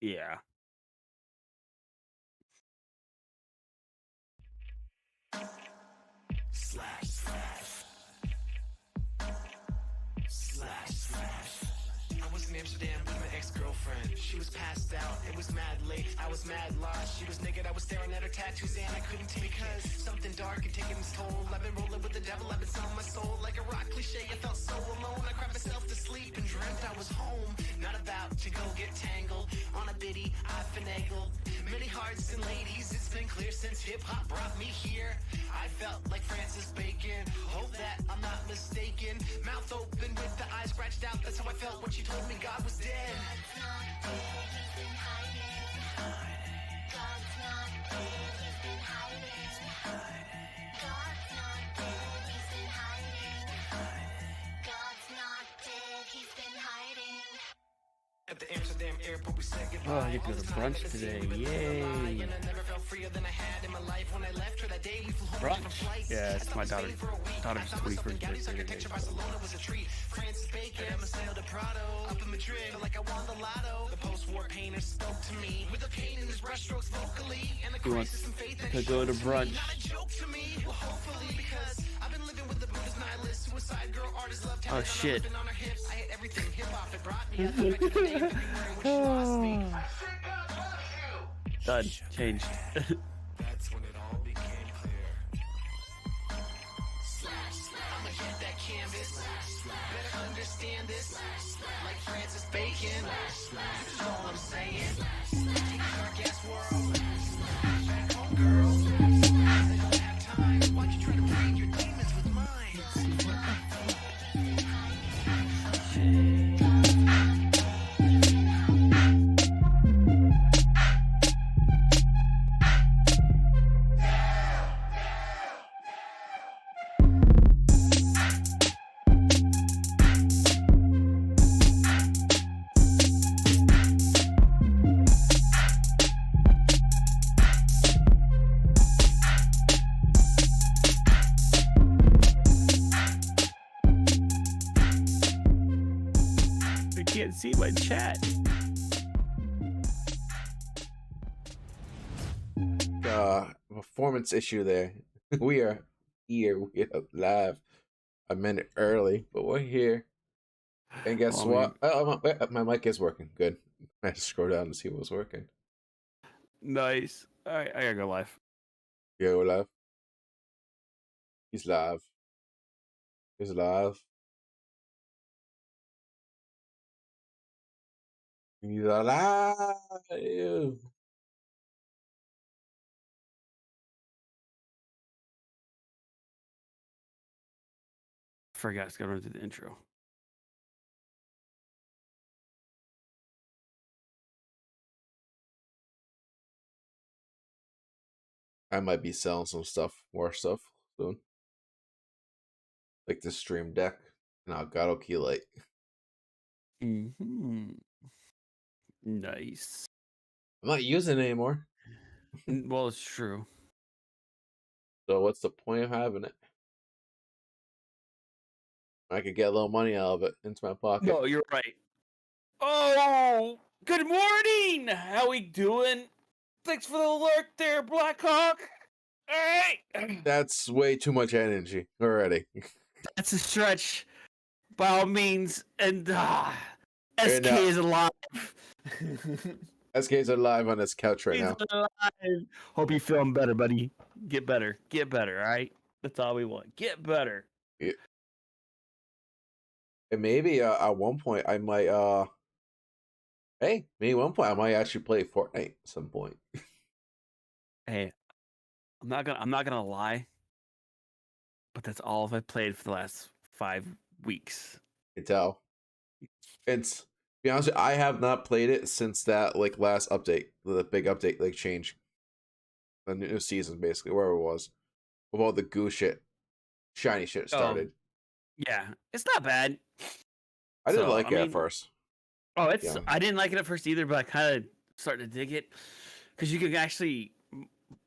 Yeah. Slash, slash. Slash, slash. I was in Amsterdam with my ex-girlfriend. She was passed out, it was mad late. I was mad lost, she was naked. I was staring at her tattoos and I couldn't take it. Cause something dark and taking its toll. I've been rolling with the devil, I've been selling my soul. Like a rock cliche, I felt so alone. I cried myself to sleep and dreamt I was home. Not about to go get tangled. On a biddy, I finagled. Many hearts and ladies, it's been clear since hip-hop brought me here. I felt like Francis Bacon. Hope that I'm not mistaken. Mouth open with the eyes scratched out. That's how I felt when she told me God was dead. God's not dead, he's been hiding. God's not dead, he's been hiding. God's not dead, he's been hiding. God's not dead, he's been hiding. At the Amsterdam airport, we said goodbye. Oh, I get to go to brunch today. Yay. And I never felt freer than I had in my life. When I left her that day, we flew home on different Brunch? flights. Yeah, it's my daughter's daughter's 21st birthday architecture, today. Barcelona was a treat. Francis Bacon, Marcel de Prado. Up in Madrid, felt like I won the lotto. The post-war painter spoke to me with the pain in his brushstrokes vocally. And the He wants crisis in faith that to he go to showed me. brunch. Not a joke to me. Well, hopefully, because I've been living with the Buddhist nihilist, suicide girl, artist, love talent. Shit. On her hips. I had everything hip-hop. It brought me up back to the day of February when she lost me. I said God bless you. Done. Changed. That's when it all became clear. Slash, slash. I'ma get that canvas. Slash, slash. Better understand this. Slash, slash. Like Francis Bacon. Slash, slash. That's all I'm saying. Slash, slash. Take a dark ass world. Slash, slash. Back home, girl. Slash, slash. I don't have time. Why'd you try to breed your demons with mine? I can't see my chat. Performance issue there. We are here. We are live a minute early, but we're here. And guess Well, what? My mic is working. Good. I had to scroll down to see what was working. Nice. Alright, I gotta go live. Yeah, we're live. He's live. He's live. He's alive. Forgot to go into the intro. I might be selling some stuff, more stuff soon. Like the Stream Deck and Elgato Key Light. Mm-hmm. Nice. I'm not using it anymore. Well, it's true. So what's the point of having it? I could get a little money out of it into my pocket. No, you're right. Oh, good morning. How we doing? Thanks for the alert there, Blackhawk. All right. That's way too much energy already. That's a stretch. By all means, and SK now- is alive. SK's alive on his couch right He's now. alive. Hope you're feeling better, buddy. Get better. Get better, all right? That's all we want. Get better. And maybe at one point I might maybe at one point I might actually play Fortnite at some point. Hey, I'm not gonna lie, but that's all I've played for the last 5 weeks. You can tell. It's to be honest with you, I have not played it since that like last update, the big update, like change. The new season basically, wherever it was. With all the goo shit. Shiny shit started. Yeah, it's not bad. I didn't so, like I it at mean- first. Oh, it's Yeah. I didn't like it at first either, but I kind of started to dig it because you could actually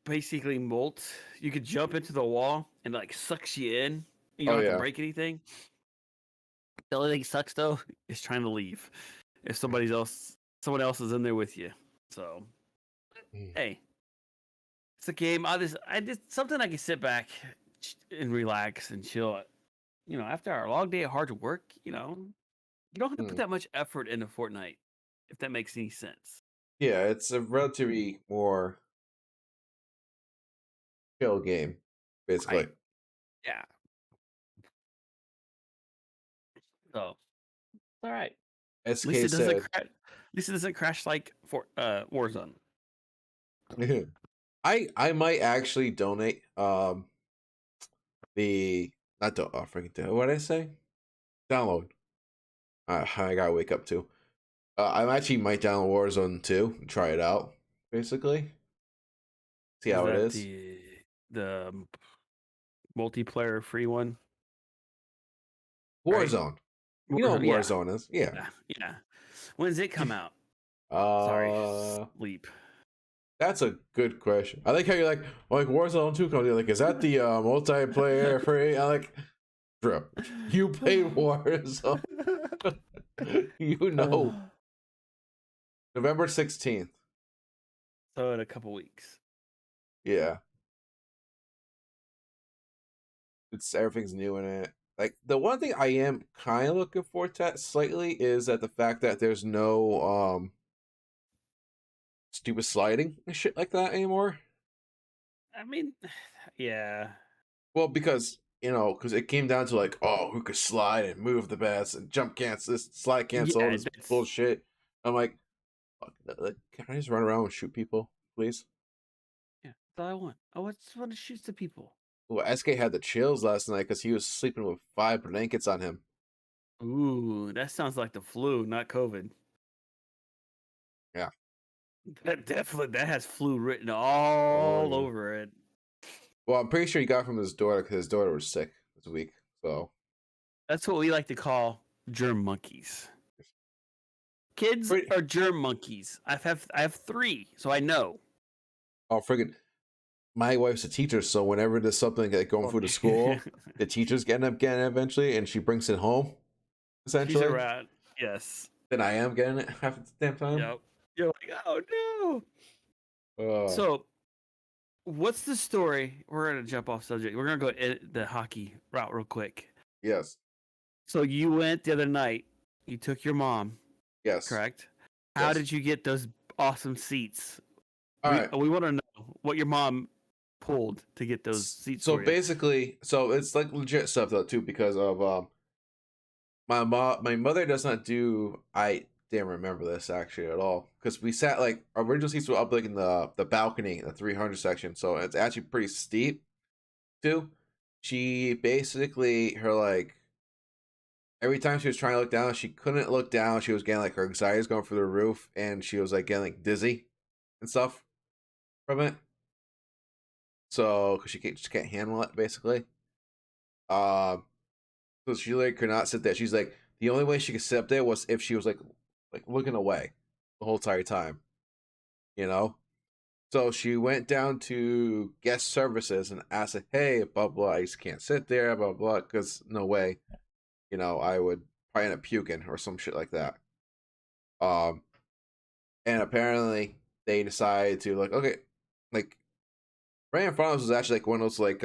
basically molt. You could jump into the wall and it, like sucks you in. You don't have to break anything. The only thing sucks though is trying to leave. If someone else is in there with you, So, Mm. hey, it's a game. I just something I can sit back and relax and chill. After our long day of hard work, you don't have to put Mm. that much effort into Fortnite, if that makes any sense. Yeah, it's a relatively more chill game, basically. Right. Yeah. So, all right. At least SK it doesn't said, crash. At least it doesn't crash like for Warzone. I might actually donate the not do oh freaking do what did I say? Download. I gotta wake up too. I actually might download Warzone 2 and try it out, basically. See Is how it that is. the multiplayer free one? Right? Warzone. You know what Yeah. Warzone is. Yeah. Yeah. When does it come out? Uh Sorry, sleep. that's a good question. I like how you're like Warzone 2 comes. You're like, is that the multiplayer free? I like, bro, you played Warzone. You know. November 16th. So in a couple weeks. Yeah. It's everything's new in it. Like the one thing I am kind of looking forward to slightly is that the fact that there's no stupid sliding and shit like that anymore. I mean, yeah. Well, because because it came down to like, oh, who could slide and move the best and jump cancel, slide cancel, all Yeah, this that's- bullshit. I'm like, fuck, can I just run around and shoot people, please? Yeah, that's all I want. I just want to shoot the people. Well, SK had the chills last night because he was sleeping with 5 blankets on him. Ooh, that sounds like the flu, not COVID. Yeah. That has flu written all yeah. over it. Well, I'm pretty sure he got it from his daughter because his daughter was sick this week. So That's what we like to call germ monkeys. Kids Pretty- are germ monkeys. I have 3, so I know. oh, friggin', my wife's a teacher, so whenever there's something like going through the school, the teachers end up getting it eventually, and she brings it home, She's essentially. around. Yes. Then I am getting it half the damn time. Yep. You're like, oh no. So, what's the story? We're gonna jump off subject. We're gonna go the hockey route real quick. yes, So you went the other night. You took your mom, yes, correct? How Yes. did you get those awesome seats? All right. We want to know what your mom pulled to get those seats. So for you. basically, so it's like legit stuff though too because of my mother does not do. I didn't remember this actually at all because we sat like our original seats were up like in the balcony in the 300 section, so it's actually pretty steep too. She basically her like every time she was trying to look down, she couldn't look down. She was getting like her anxiety was going through the roof, and she was like getting like dizzy and stuff from it. So because she can't handle it basically. So she like could not sit there. She's like the only way she could sit up there was if she was like looking away the whole entire time, you know. So she went down to guest services and asked, like, "Hey, blah blah, I just can't sit there, blah blah, because no way, I would probably end up puking or some shit like that." And apparently they decided to like, okay, like right in front of us was actually like one of those like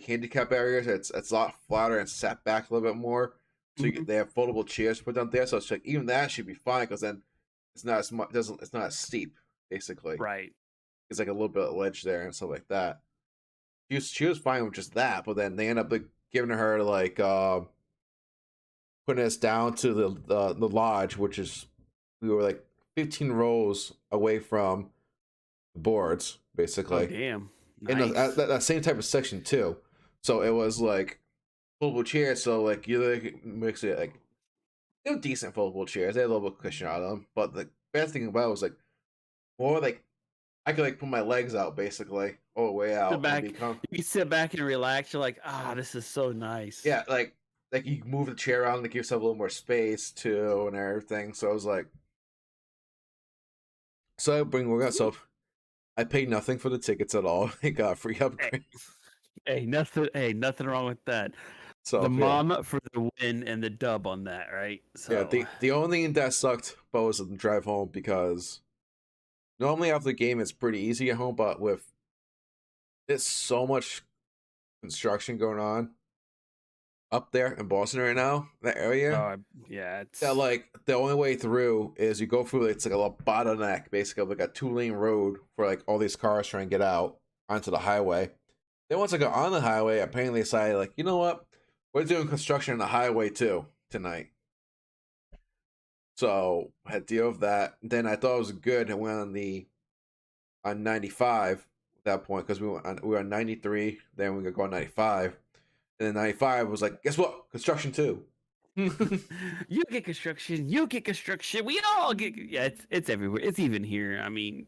handicap areas. It's a lot flatter and set back a little bit more. So they have foldable chairs to put down there. So it's like even that should be fine because then it's not as much. It's not as steep basically. right. It's like a little bit of ledge there and stuff like that. She was fine with just that, but then they end up like giving her like putting us down to the lodge, which is we were like 15 rows away from the boards basically. Oh damn. In Nice. that same type of section too. So it was like foldable chairs. So like you like mix it like they were decent foldable chairs. They had a little bit of cushion on them, but the best thing about it was like more like I could like put my legs out basically all the way out. Sit back. And You sit back and relax. You're like, this is so nice. yeah, like you move the chair around to give yourself a little more space too and everything. So I was like, so I paid nothing for the tickets at all. I got a free upgrade. Hey, nothing wrong with that. So the yeah. mom for the win and the dub on that, right? So Yeah, the only thing that sucked but was the drive home because Normally after the game, it's pretty easy at home, but with there's so much construction going on up there in Boston right now, that area. Yeah, it's That like the only way through is you go through. It's like a little bottleneck, basically like a 2-lane road for like all these cars trying to get out onto the highway. Then once I got on the highway, apparently they decided like, you know what, we're doing construction on the highway too tonight. So I had to deal with that. Then I thought it was good. I went on 95 at that point because we were on 93. Then we could go on 95, and then 95 was like, guess what? Construction too. you get construction, you get construction, we all get. Yeah, it's everywhere. It's even here. I mean,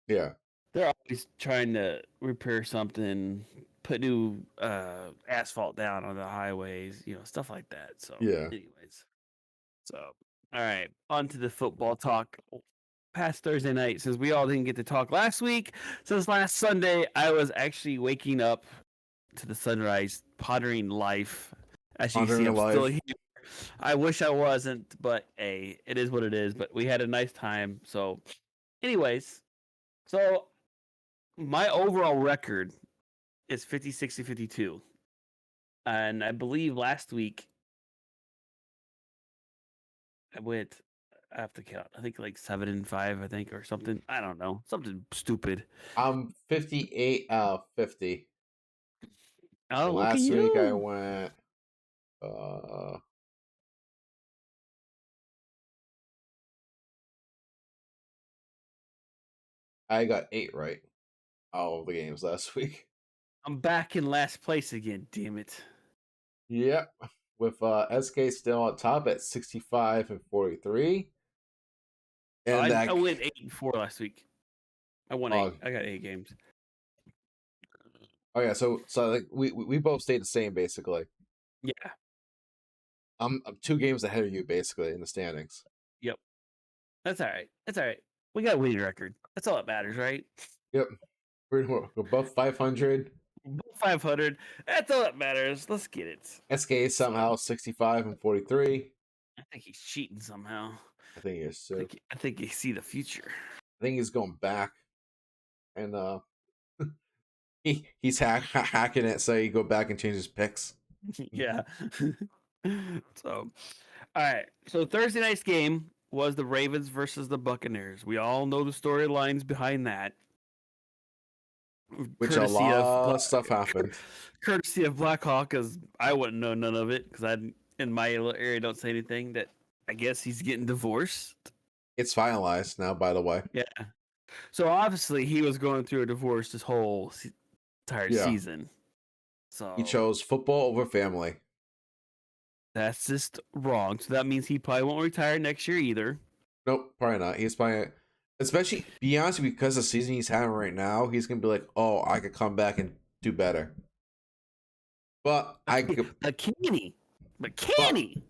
Yeah. they're always trying to repair something, put new asphalt down on the highways, stuff like that. So, Yeah. anyways, so all right, on to the football talk. Past Thursday night, since we all didn't get to talk last week, since last Sunday, I was actually waking up to the sunrise, pottering life. As you can see, I'm still here. I wish I wasn't, but hey, it is what it is. But we had a nice time. So, anyways, so my overall record is 50-60-52. And I believe last week I have to count. I think like 7-5, I think, or something. I don't know. Something stupid. I'm 58 out of 50. Oh, look last at week you. I went I got 8 right all of the games last week. I'm back in last place again, damn it. Yep. With SK still on top at 65 and 43. And I went 8-4 last week. I won 8. I got 8 games. Oh yeah, so like we both stayed the same basically. Yeah. I'm 2 games ahead of you basically in the standings. Yep. That's all right. That's all right. We got a winning record. That's all that matters, right? Yep. We're above 500. 500. That's all that matters. Let's get it. SK somehow 65 and 43. I think he's cheating somehow. I think he is too. I think he see the future. I think he's going back, and he's hacking it so he go back and change his picks. Yeah. So, all right. So Thursday night's game was the Ravens versus the Buccaneers. We all know the storylines behind that. Which a lot of stuff happened. Courtesy of Blackhawk, because I wouldn't know none of it, because I in my little area don't say anything. That I guess he's getting divorced. It's finalized now, by the way. Yeah. So obviously he was going through a divorce this whole entire season. So he chose football over family. That's just wrong. So that means he probably won't retire next year either. Nope, probably not. He's probably, especially be honest, because of the season he's having right now, he's gonna be like, "Oh, I could come back and do better." But can he?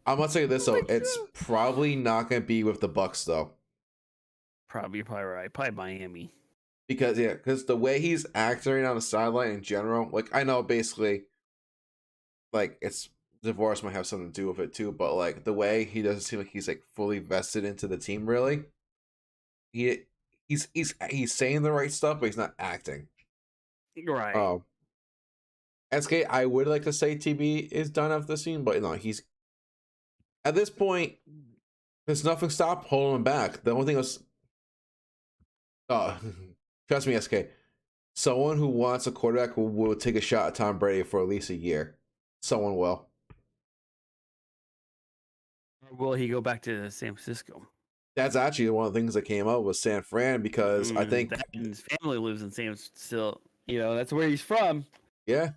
I'm gonna say this though: it's probably not gonna be with the Bucks though. You're probably right. Probably Miami. Because the way he's acting on the sideline in general, like I know basically, like it's divorce might have something to do with it too, but like the way he doesn't seem like he's like fully vested into the team really. He's saying the right stuff, but he's not acting. Right. SK, I would like to say TB is done after the scene, but no, he's at this point. There's nothing stop holding him back. The only thing was, trust me, SK. Someone who wants a quarterback will take a shot at Tom Brady for at least a year. Someone will. Or will he go back to San Francisco? That's actually one of the things that came up with San Fran because I think his family lives in San still. That's where he's from. Yeah,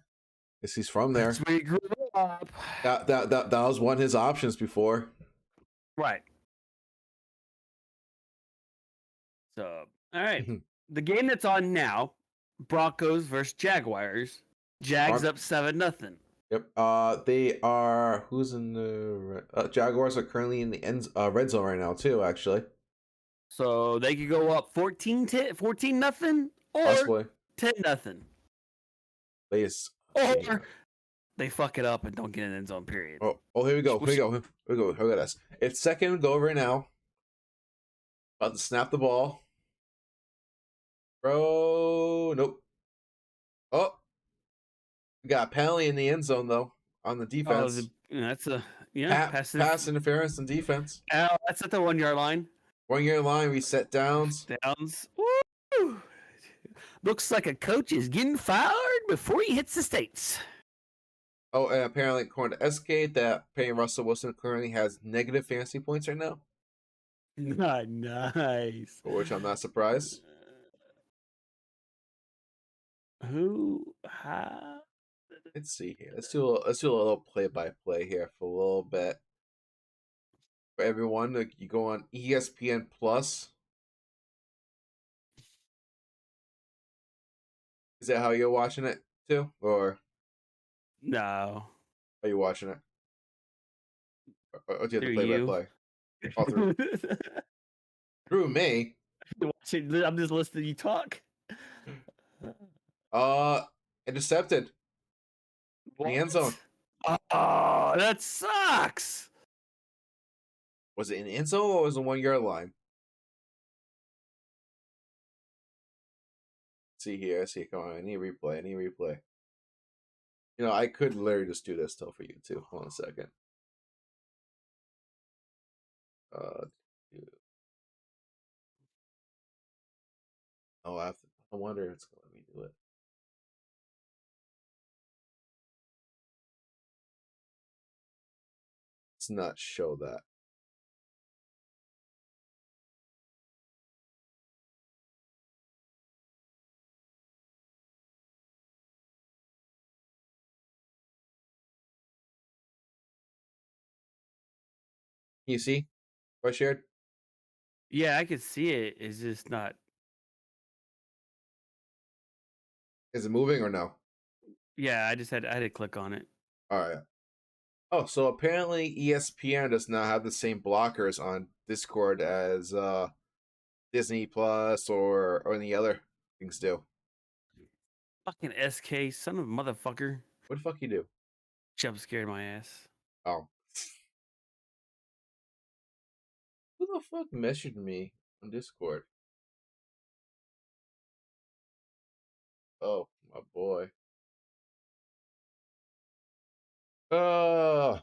yes, he's from there. That's where he grew up. That was one of his options before. Right. So, all right. The game that's on now, Broncos versus Jaguars. Jags up 7-0. Yep. They are. Who's in the Jaguars are currently in the red zone right now too. Actually. So they could go up 14-0 or possibly 10-0. Please. Or they fuck it up and don't get an end zone. Period. Oh, here we go. Here we go. Look at this. It's second and go right now. About to snap the ball. Bro, nope. Oh, we got a penalty in the end zone though on the Oh, defense. that's a pass Pass interference and defense. Oh, that's at the 1 yard line. 1 year line, we set downs. Downs. Woo! Looks like a coach is getting fired before he hits the states. Oh, and apparently, according to SK, that paying Russell Wilson currently has negative fantasy points right now, Nice. for which I'm not surprised. Who? How? Let's see here. Let's do a little play-by-play here for a little bit. For everyone, like, you go on ESPN Plus. Is that how you're watching it too, or No. are you watching it? Or do you have Through to you. play-by-play? Oh, through me. I'm just listening to you talk. Intercepted. The end zone. Oh, that sucks. Was it an end zone or was it 1 yard line? See here. See, come on. I need replay. You know, I could literally just do this still for you too. Hold on a second. Oh, I wonder if it's gonna let me do it. Let's not show that. Can you see what I shared? Yeah, I could see it. It's just not. Is it moving or no? Yeah, I had to click on it. All right. Oh, so apparently ESPN does not have the same blockers on Discord as Disney Plus or any other things do. Fucking SK, son of a motherfucker. What the fuck you do? Jump scared my ass. Oh. Who the fuck messaged me on Discord? Oh, my boy. All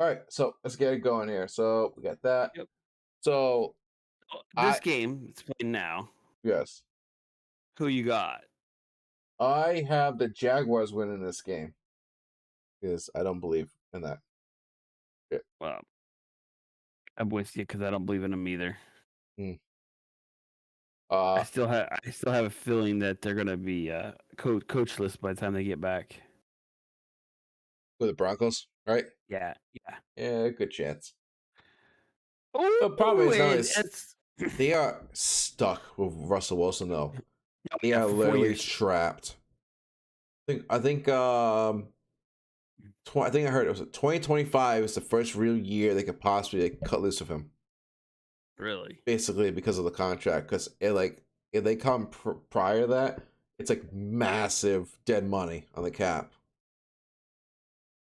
right, so let's get it going here. So we got that. Yep. So This game it's playing now. yes, Who you got? I have the Jaguars winning this game because I don't believe in that. Well, I'm with you because I don't believe in them either. I still have a feeling that they're gonna be coachless by the time they get back. with the Broncos, right? Yeah. Yeah, good chance. Oh, The problem is now and is they are stuck with Russell Wilson though. They yeah, are for 4 literally years. trapped. I think I heard it was 2025 is the first real year they could possibly like, cut loose of him. Really? Basically because of the contract, because it like if they come prior to that, it's like massive dead money on the cap.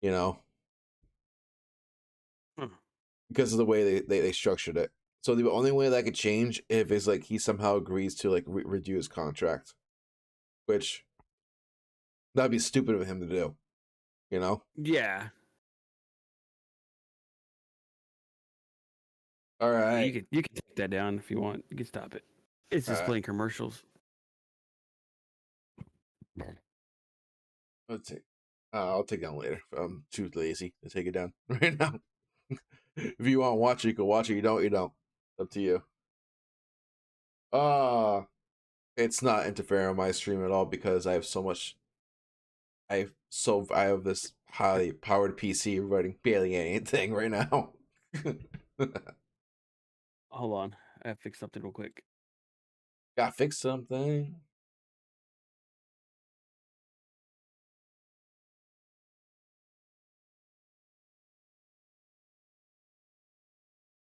You know, because of the way they structured it. So the only way that could change if it's like he somehow agrees to like reduce his contract, which that'd be stupid of him to do. You know. Yeah. All right. You can take that down if you want. You can stop it. It's just playing commercials. Let's see. I'll take it down later. I'm too lazy to take it down right now. If you want to watch it, you can watch it. You don't, you don't. Up to you. It's not interfering on my stream at all because I have so much. I have this highly powered PC running barely anything right now. Hold on. I have to fix something real quick. Gotta fix something.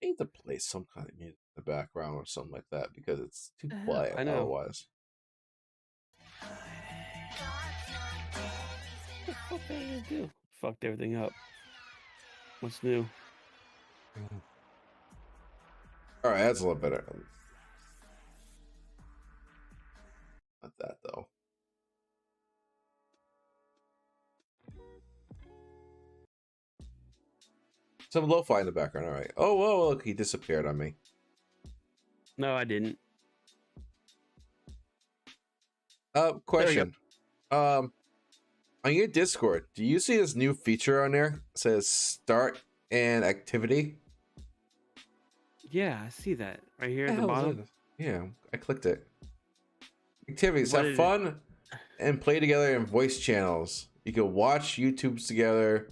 I need to play some kind of music in the background or something like that because it's too quiet I know. otherwise. What the fuck did I do? Fucked everything up. What's new? All right, that's a little better. Some lo-fi in the background. All right. Oh, whoa, look, he disappeared on me. No, I didn't. Question. On your Discord, do you see this new feature on there? It says start an activity. Yeah, I see that right here What at the the hell is bottom. it? Yeah, I clicked it. Activities. What Have is it? fun and play together in voice channels. You can watch YouTubes together.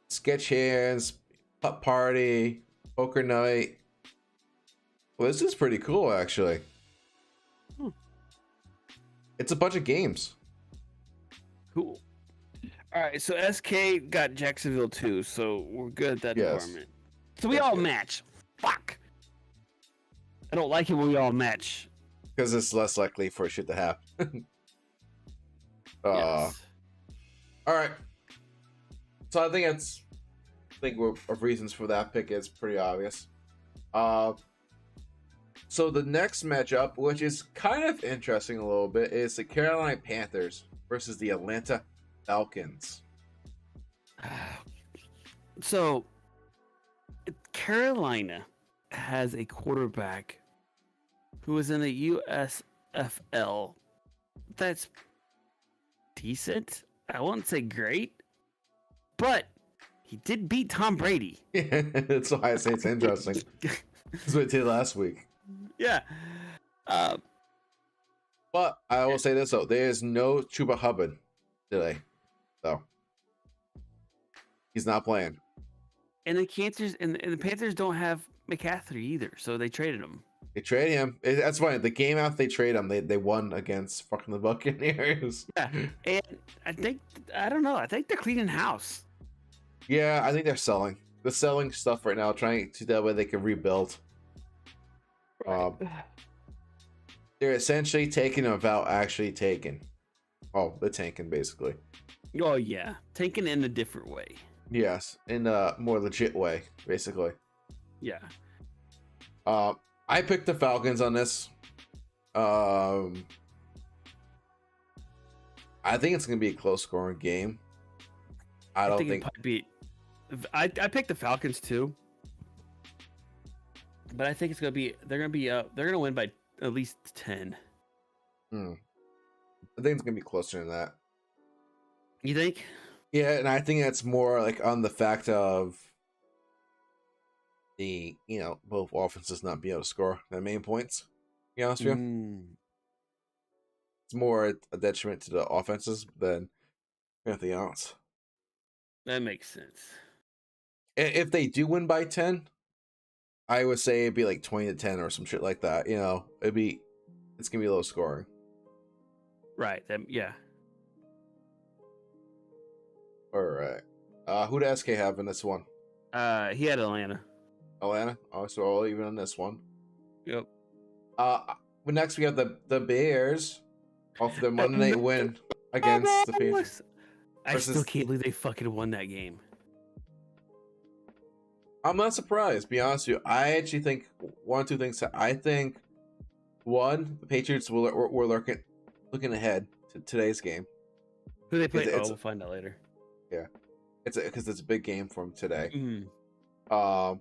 Sketch hands, putt party, poker night. Well, this is pretty cool, actually. Hmm. It's a bunch of games. Cool. All right, so SK got Jacksonville too, so we're good at that Yes. department. So we That's all good. match. Fuck. I don't like it when we all match. Because it's less likely for shit to happen. Yes. All right. So I think of reasons for that pick is pretty obvious. So the next matchup, which is kind of interesting a little bit, is the Carolina Panthers versus the Atlanta Falcons. So Carolina has a quarterback who is in the USFL. That's decent. I won't say great, but he did beat Tom Brady. That's why I say it's interesting. That's what I did last week. Yeah. But I will say this though, there is no Chuba Hubbard today, so he's not playing. And the Panthers don't have McCaffrey either, so they traded him. They trade him. That's funny. The game after they trade him, they won against fucking the Buccaneers. Yeah, and I don't know. I think they're cleaning house. Yeah, I think they're selling. They're selling stuff right now, trying to that way they can rebuild. They're essentially taking them without actually taking. Oh, they're tanking basically. Oh yeah, taken in a different way. Yes, in a more legit way, basically. Yeah. I picked the Falcons on this. I think it's gonna be a close scoring game. I don't think. it might be. I picked the Falcons too, but I think it's gonna be. They're gonna win by at least 10. I think it's gonna be closer than that. You think? Yeah, and I think that's more like on the fact of the both offenses not being able to score their main points. To be honest with you, Mm, it's more a detriment to the offenses than anything else. that makes sense. If they do win by 10, I would say it'd be like 20-10 or some shit like that. It's gonna be low scoring. Right. Yeah. All right. Who does SK have in this one? He had Atlanta. Atlanta. Oh, so all even on this one. Yep. But next we have the Bears off their Monday night win against the Patriots. I still versus- can't believe they fucking won that game. I'm not surprised, to be honest with you. I actually think one or two things. I think one, the Patriots were looking ahead to today's game. Who they played? It's- We'll find out later. It's because it's a big game for them today. Mm.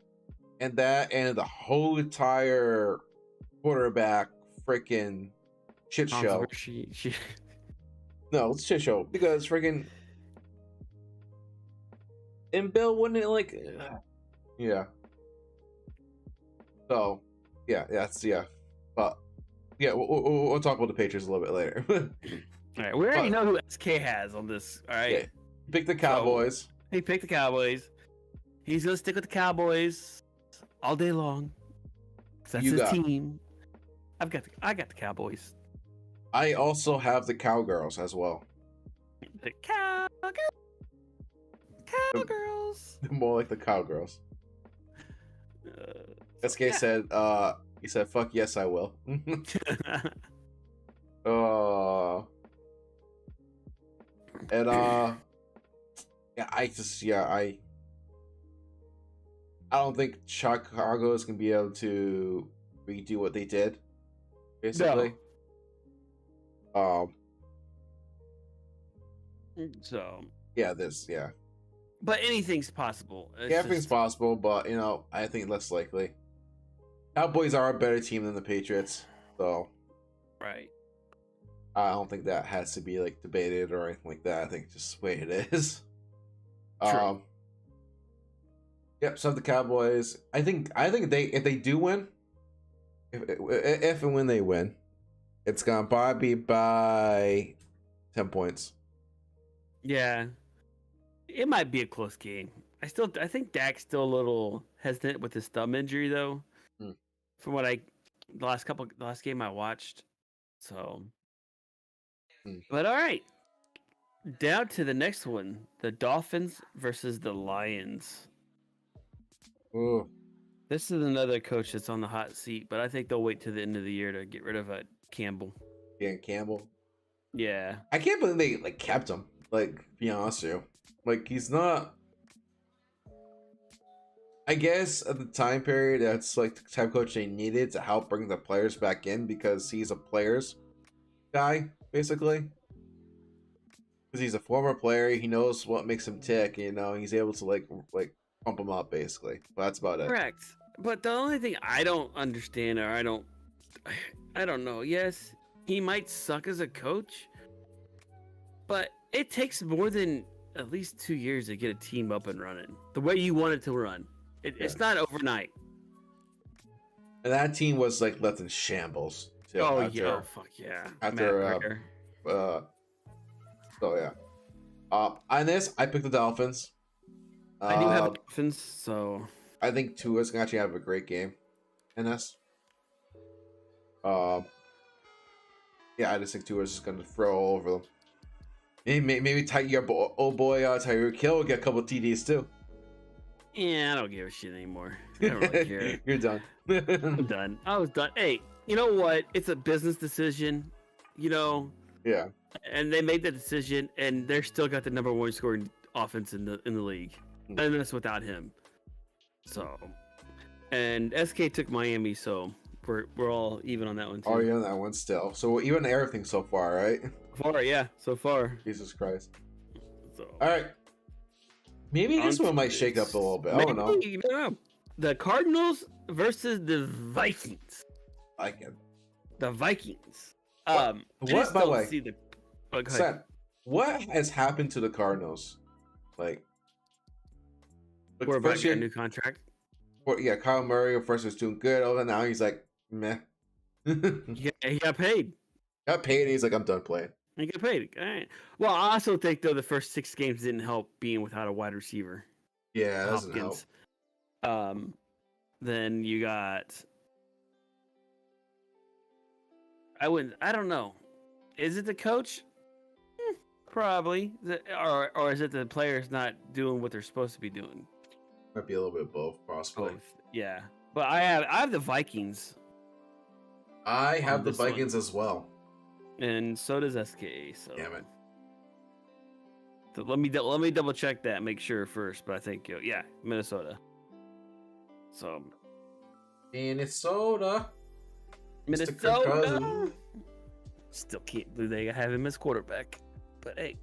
And the whole entire quarterback freaking shit show. Controversy. No, it's a shit show because freaking and Bill wouldn't it like yeah. So yeah, but yeah, we'll talk about the Patriots a little bit later. All right, we already know who SK has on this. All right, Yeah. Pick the Cowboys. he picked the Cowboys. He's gonna stick with the Cowboys all day long. 'Cause that's You his got- team. I got the Cowboys. I also have the Cowgirls as well. The Cowgirls. More like the Cowgirls. SK yeah. said, he said, "Fuck yes, I will." And I don't think Chicago is gonna be able to redo what they did. Basically. So Yeah, but anything's possible. It's Yeah, everything's just- possible, but I think less likely. Cowboys are a better team than the Patriots, so right. I don't think that has to be like debated or anything like that. I think it's just the way it is. True. Yep. So the Cowboys. I think if they do win, if and when they win, it's gonna probably be by 10 points. Yeah, it might be a close game. I think Dak's still a little hesitant with his thumb injury though. Hmm. From what the last game I watched. So, Hmm. but all right, down to the next one: the Dolphins versus the Lions. Ooh. This is another coach that's on the hot seat, but I think they'll wait to the end of the year to get rid of Campbell. Dan Campbell. Yeah, I can't believe they like kept him. Like, be honest with you, like he's not. I guess at the time period, that's like the type of coach they needed to help bring the players back in because he's a players guy, basically. Because he's a former player, he knows what makes him tick. He's able to like pump him up, basically. But that's about it. correct. But the only thing I don't understand, or I don't know. Yes, he might suck as a coach, but it takes more than at least 2 years to get a team up and running the way you want it to run. It's not overnight. And that team was like left in shambles. Too, Yeah, fuck yeah. after, Matt Brecker. So yeah. On this, I picked the Dolphins. I do have the Dolphins, so I think Tua's gonna actually have a great game in this. Yeah, I just think Tua's just gonna throw all over them. Maybe your old boy Tyreek Hill will get a couple TDs too. yeah, I don't give a shit anymore. I don't really care. You're done. I'm done. I was done. Hey, you know what? It's a business decision, Yeah. and they made the decision, and they're still got the number one scoring offense in the league, Hmm. and that's without him. So, and SK took Miami, so we're all even on that one too. Oh, you're on that one still. So we're even everything so far, right? So far. Jesus Christ. So All right. Maybe this On one to might shake up a little bit. I don't know. maybe, you know. The Cardinals versus the Vikings. I can. The Vikings. What- I what, just by the don't way? see the. Oh, go ahead. Seth, what has happened to the Cardinals? Like Quarterback first got a year, new contract. yeah, Kyle Murray first was doing good. Over now he's like, meh. He got paid. Got paid. And he's like, I'm done playing. He got paid. All right. Well, I also think though the first 6 games didn't help being without a wide receiver. Yeah, that doesn't help. Hopkins. Then you got. I don't know. Is it the coach? Probably. Or is it the players not doing what they're supposed to be doing? Might be a little bit of both, possibly. Both. Yeah. But I have the Vikings, I have On the this one. Vikings as well. and so does SK. So Damn it. So let me double check that, make sure first. But I think Minnesota. So Minnesota. Mr. Kirk Minnesota. Cousins. Still can't believe they have him as quarterback. But hey,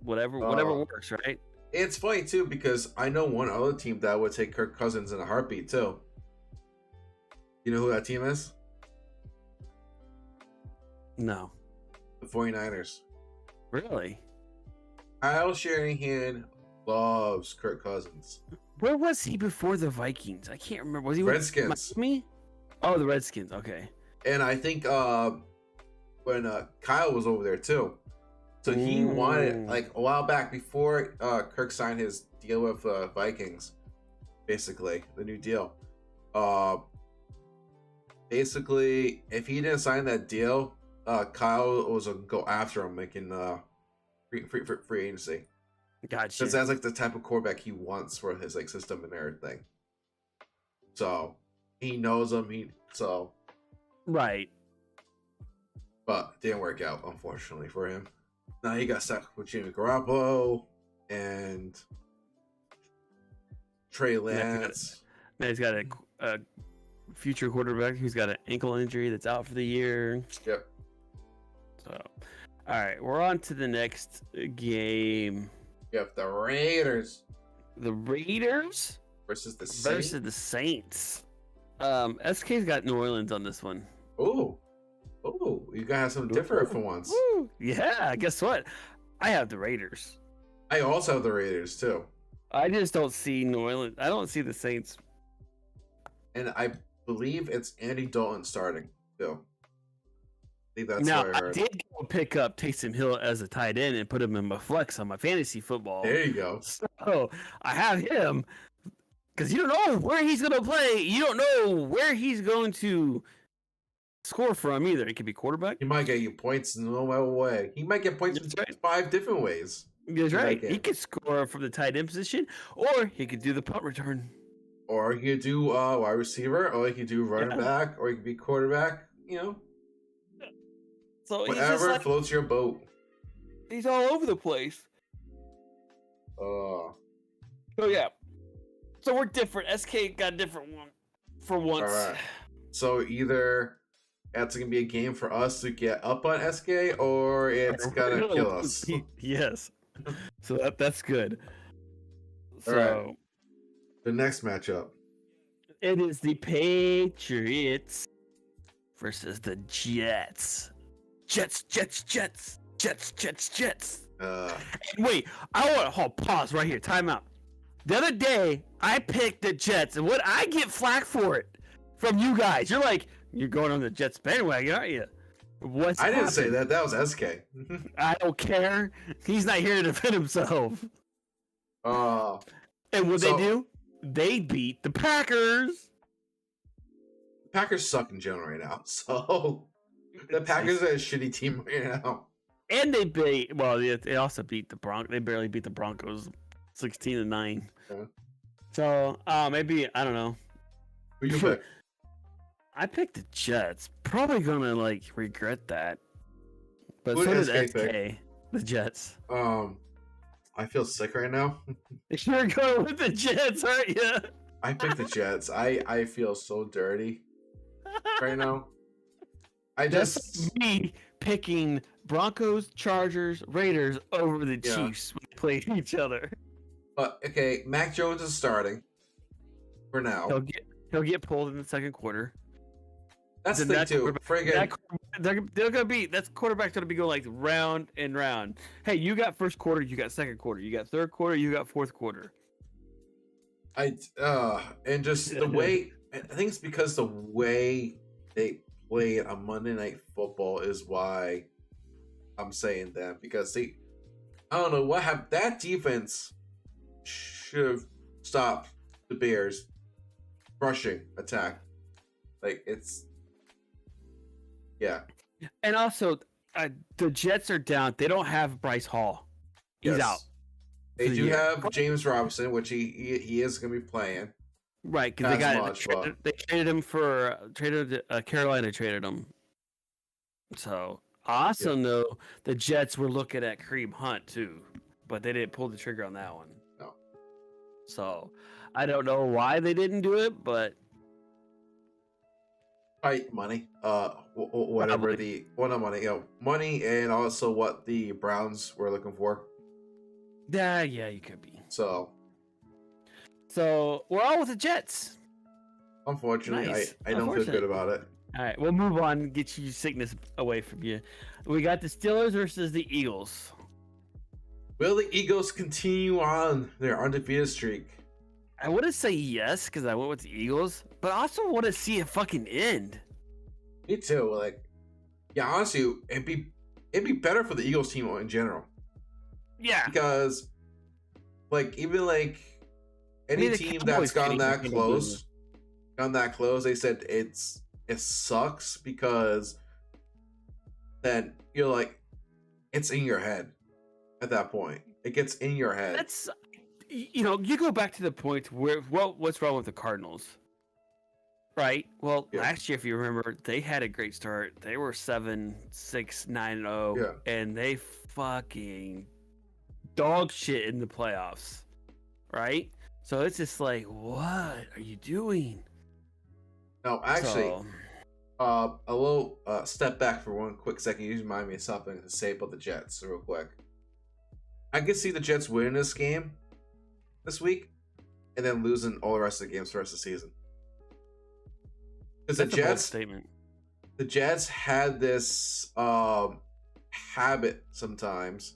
whatever Oh. works, right? It's funny too because I know one other team that would take Kirk Cousins in a heartbeat too. You know who that team is? No, The 49ers. really. Kyle Shanahan loves Kirk Cousins. Where was he before the Vikings? I can't remember. Was he with Redskins. Miami? Oh, the Redskins. Okay. And I think when Kyle was over there too. So he wanted, like, a while back before Kirk signed his deal with Vikings, basically, the new deal. Basically, if he didn't sign that deal, Kyle was going to go after him making free agency. Gotcha. Because that's, like, the type of quarterback he wants for his, like, system and everything. So, he knows him. Right. But it didn't work out, unfortunately, for him. Now he got stuck with Jimmy Garoppolo and Trey Lance. Now he's got a future quarterback who's got an ankle injury that's out for the year. Yep. So, all right, we're on to the next game. You have the Raiders The Raiders versus the Saints. versus the Saints. SK's got New Orleans on this one. Oh, you gotta have something different for once. Woo. Yeah, guess what? I have the Raiders. I also have the Raiders too, I just don't see New Orleans. I don't see the Saints. and I believe it's Andy Dalton starting too. I think that's Now, what I I heard. did go pick up Taysom Hill as a tight end and put him in my flex on my fantasy football. There you go. So I have him because you don't know where he's going to play. You don't know where he's going to score from either. It could be quarterback. He might get you points in no matter way. He might get points in That's right. 5 different ways. That's in that right. He game. could score from the tight end position, or he could do the punt return. Or he could do wide receiver, or he could do running Yeah. back, or he could be quarterback. You know, So he's just whatever like, floats your boat. he's all over the place. Uh, So yeah. So we're different. SK got a different one for once. all right. So either it's gonna be a game for us to get up on SK, or it's gonna kill us. Yes. So that's good. All So right. The next matchup. it is the Patriots versus the Jets. Jets. And wait, I want to pause right here. Time out. The other day, I picked the Jets, and what I get flack for it from you guys. You're like, you're going on the Jets bandwagon, aren't you? What's I didn't say happened? that. That was SK. I don't care. He's not here to defend himself. uh, And what So- they do? They beat the Packers. Packers suck in general right now. So the Packers are a shitty team right now. And they beat. Well, they also beat the Broncos. They barely beat the Broncos, 16-9. Yeah. So maybe I don't know. Who you pick? I picked the Jets. Probably gonna like regret that. But Who so did did SK pick? SK. The Jets. I feel sick right now. You're going with the Jets, aren't you? I picked the Jets. I feel so dirty right now. I That's just me picking Broncos, Chargers, Raiders over the Yeah. Chiefs when they played each other. but okay, Mac Jones is starting for now. He'll get pulled in the second quarter. That's the then thing that too. quarterback- Friggin' They're gonna be that's quarterback's gonna be going like round and round. Hey, you got first quarter, you got second quarter, you got third quarter, you got fourth quarter. and just the way I think it's because the way they play on Monday Night Football is why I'm saying that, because I don't know what have that defense should have stopped the Bears rushing attack. Like it's yeah. And also, the Jets are down. They don't have Bryce Hall. He's Yes. out. They for the do year. have James Robinson, which he is going to be playing. Right, because Not they as got much, they traded him for Carolina traded him. So I also know the Jets were looking at Kareem Hunt too, but they didn't pull the trigger on that one. No. So I don't know why they didn't do it, but Right, money. Whatever Probably. not money. Money, and also what the Browns were looking for. yeah, you could be. So So we're all with the Jets. unfortunately, Nice. I don't feel Unfortunate. good about it. All right, we'll move on. Get your sickness away from you. We got the Steelers versus the Eagles. Will the Eagles continue on their undefeated streak? I want to say yes because I went with the Eagles, but I also want to see it fucking end. Me too. Like, yeah, honestly, it'd be better for the Eagles team in general, Yeah. because like even like any mean, the team Cowboys that's gone can't that even close, they said it sucks because then you're like, it's in your head at that point. It gets in your head. That's, you go back to the point where, what's wrong with the Cardinals? Right? Well, Yeah. last year, if you remember, they had a great start. They were 7-6-9-0, Yeah. and they fucking dog shit in the playoffs. Right? So it's just like, what are you doing? No, actually, So, a little step back for one quick second. You remind me of something to say about the Jets real quick. I could see the Jets winning this game this week, and then losing all the rest of the games for the rest of the season. Because That's a bold statement. the Jets had this habit sometimes.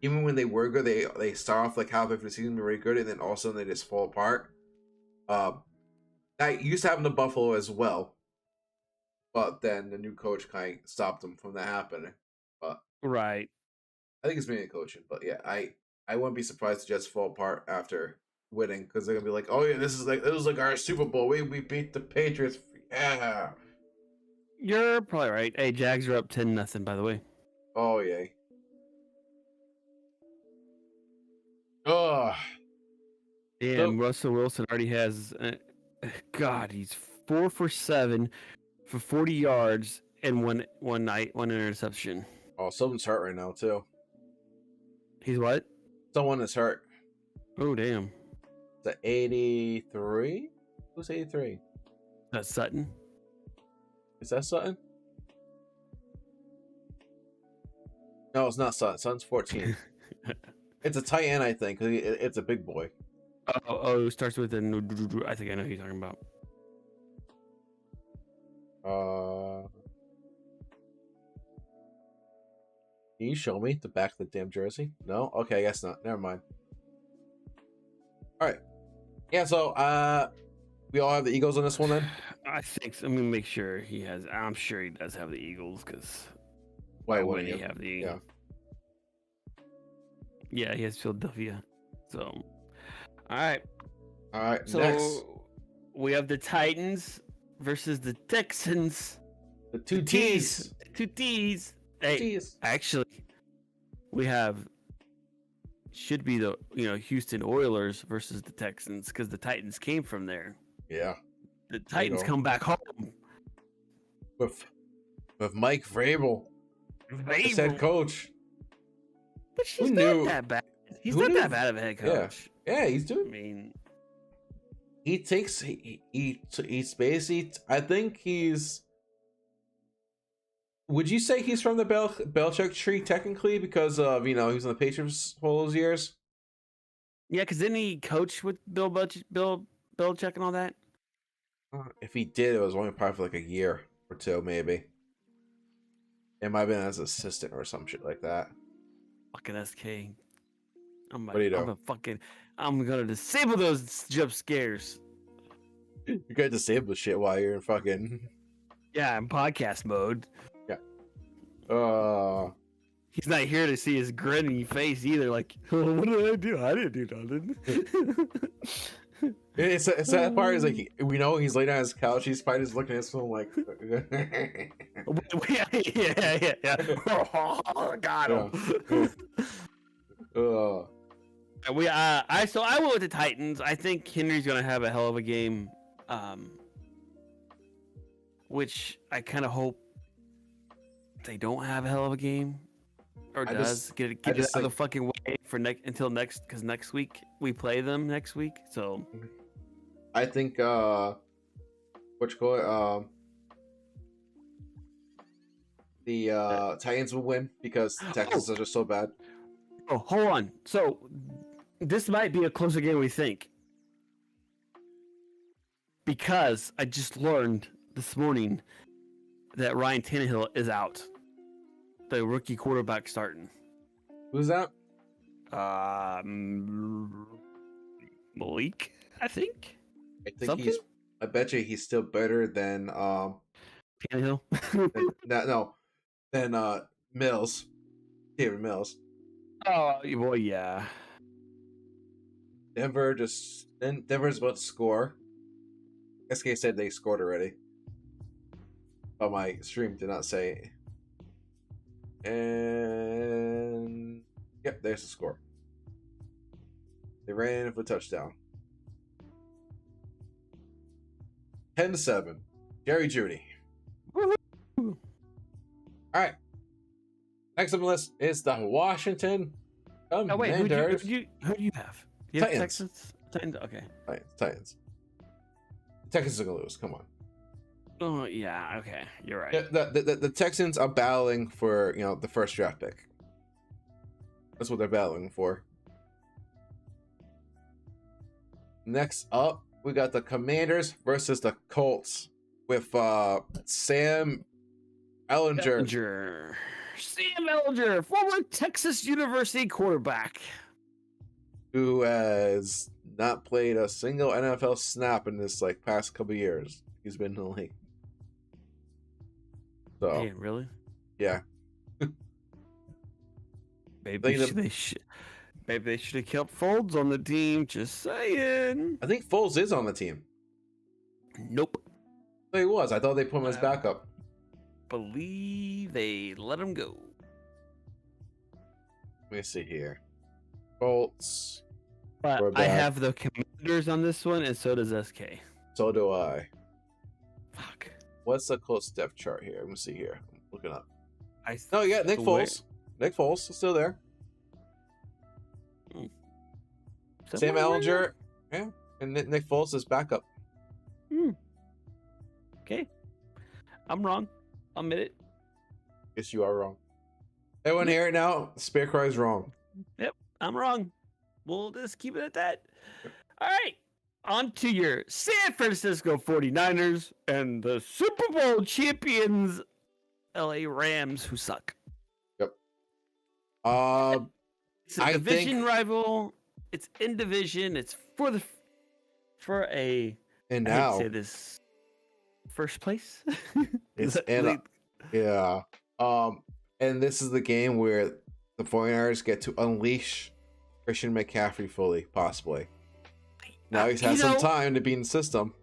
Even when they were good, they start off like halfway through the season, they're really good, and then all of a sudden they just fall apart. That used to happen to Buffalo as well, but then the new coach kind of stopped them from that happening. But Right. I think it's mainly coaching. But yeah, I wouldn't be surprised if the Jets fall apart after winning, because they're gonna be like, oh yeah, this was like our Super Bowl. We beat the Patriots. Yeah. You're probably right. Hey, Jags are up 10-0, by the way. Oh yeah. Oh. And Russell Wilson already has, God, he's 4 for 7 for 40 yards and one interception. Oh, someone's hurt right now too. He's what? Someone is hurt. Oh, damn. The 83? Who's 83? That's Sutton. Is that Sutton? No, it's not Sutton. Sutton's 14. It's a tight end, I think. It's a big boy. Oh, it starts with a. I think I know who you're talking about. Can you show me the back of the damn jersey? No? Okay, I guess not. Never mind. Alright. Yeah, so we all have the Eagles on this one then? I think so. I'm gonna make sure he has. I'm sure he does have the Eagles, because Why wouldn't wouldn't he you? have the? Yeah. Yeah, he has Philadelphia. So, all right. Alright, So next. we have the Titans versus the Texans. The two T's. Two T's. Hey, T's. actually, we have should be the Houston Oilers versus the Texans, because the Titans came from there. Yeah. The Titans go. come back home. With Mike Vrabel, his head coach. But Who he's knew? not that bad. He's Who not knew? that bad of a head Yeah. coach. Yeah, he's I doing. mean, He's basically. I think he's. Would you say he's from the Belichick tree technically, because of he was on the Patriots all those years? yeah, because didn't he coach with Bill Belichick and all that? If he did, it was only probably for like a year or two, maybe. It might have been as assistant or some shit like that. Fucking SK. I'm What do you do? I'm gonna disable those jump scares. You gotta disable shit while you're in fucking. Yeah, in podcast mode. He's He's not here to see his grinning face either. Like, oh, what did I do? I didn't do nothing. It's that part is like we know he's laying on his couch. He's probably just looking at his phone like. yeah. Got him. We I went with the Titans. I think Henry's gonna have a hell of a game, which I kind of hope they don't have a hell of a game, or I does just- get I it out just of the think- fucking way for because next week we play them next week. So I think what you call it the Titans will win because the Texans are just so bad. oh, hold on. So this might be a closer game we think, because I just learned this morning that Ryan Tannehill is out. The rookie quarterback starting. Who's that? Malik, I think. I think Something? he's. I bet you he's still better than Tannehill. than Mills, David Mills. Oh, well, yeah. Denver's about to score. SK said they scored already, but my stream did not say. And yep, there's the score. They ran in for a touchdown. 10-7. Jerry Judy. Woohoo. All right. Next on the list is the Washington Oh wait, who do Commanders. you have? You have Titans. Texans? Titans. Okay. Titans. Texans are gonna lose. Come on. Oh yeah. Okay, you're right. The Texans are battling for the first draft pick. That's what they're battling for. Next up, we got the Commanders versus the Colts with Sam Ellinger. Sam Ellinger, former Texas University quarterback. Who has not played a single NFL snap in this like past couple years. He's been in the league. So Hey, really? yeah. Maybe Think they should have kept Folds on the team. Just saying. I think Foles is on the team. Nope. No, he was. I thought they put him as backup. Believe they let him go. Let me see here. Colts. But We're I back. have the Commanders on this one, and so does SK. So do I. Fuck. What's the Colts depth chart here? Let me see here. I'm looking up. I No, yeah, Nick swear- Foles. Nick Foles is still there. Sam Somewhere around Ellinger. Yeah. And Nick Foles is backup. there? Okay. I'm wrong. I'll admit it. Guess you are wrong. Everyone hear it now? Spare Cry is wrong. I'm wrong. We'll just keep it at that. All right. On to your San Francisco 49ers and the Super Bowl champions, LA Rams, who suck. It's a I division think- rival. It's in division. It's for a And I hate to now say this first place. it's Is that in really- yeah. And this is the game where the 49ers get to unleash Christian McCaffrey fully, possibly. Now he's had you some know, time to be in the system.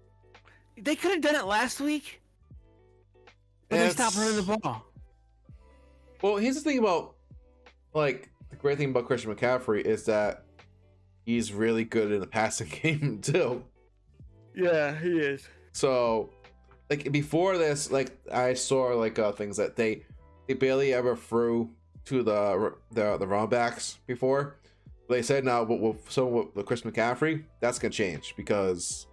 They could have done it last week, but they stopped running the ball. Well, here's the thing about, like, the great thing about Christian McCaffrey is that he's really good in the passing game too. Yeah, he is. So, like before this, like I saw like things that they barely ever threw to the running backs before. They said now, but with Chris McCaffrey, that's gonna change because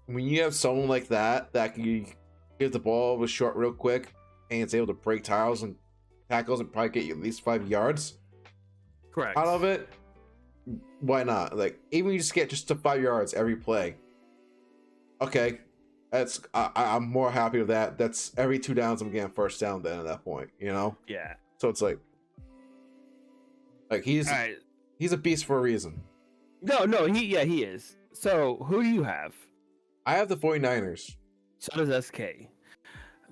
when you have someone like that can give the ball a short real quick and it's able to break tackles and probably get you at least 5 yards Correct. out of it, why not? Like even you just get just to 5 yards every play. Okay, that's I'm more happy with that. That's every 2 downs I'm getting first down then at that point, you know? Yeah. So it's like he's All right. he's a beast for a reason. No, he is. So who do you have? I have the 49ers. So does SK.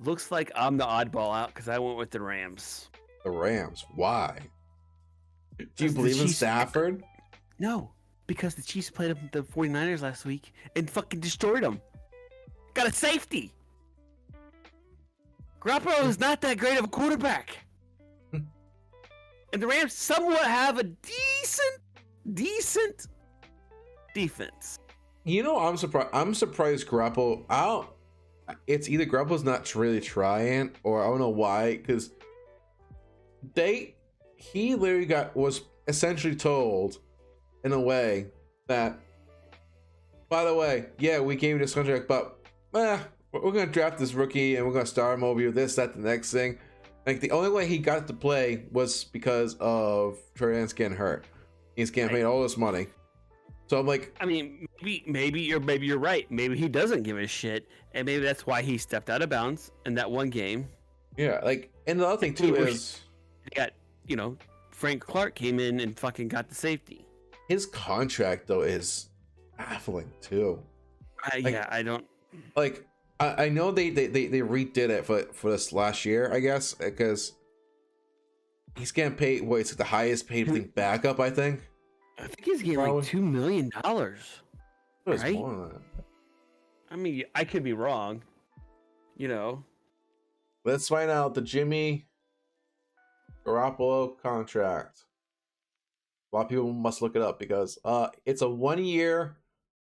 Looks like I'm the oddball out because I went with the Rams. The Rams. Why? Do you Because the believe in Chiefs- Stafford? No, because the Chiefs played the 49ers last week and fucking destroyed them. Got a safety. Garoppolo is not that great of a quarterback. And the Rams somewhat have a decent defense. You know, I'm surprised Garoppolo. It's either Garoppolo's not really trying, or I don't know why. Because he literally was essentially told, in a way, that, by the way, yeah, we gave you this contract, but we're gonna draft this rookie and we're gonna start him over you. This, that, the next thing. Like the only way he got to play was because of Trey Lance getting hurt. He's getting paid all this money. So I'm like, I mean, maybe you're right. Maybe he doesn't give a shit, and maybe that's why he stepped out of bounds in that one game. yeah, like, and the other thing too is He got, Frank Clark came in and fucking got the safety. his contract though is baffling too. Yeah, I don't. Like, I know they redid it for this last year, I guess, because he's getting paid. What, it's like the highest paid thing backup, I think. I think he's getting Probably. like $2 million. It was Right? more than that. I mean, I could be wrong. Let's find out the Jimmy Garoppolo contract. A lot of people must look it up because it's a 1 year,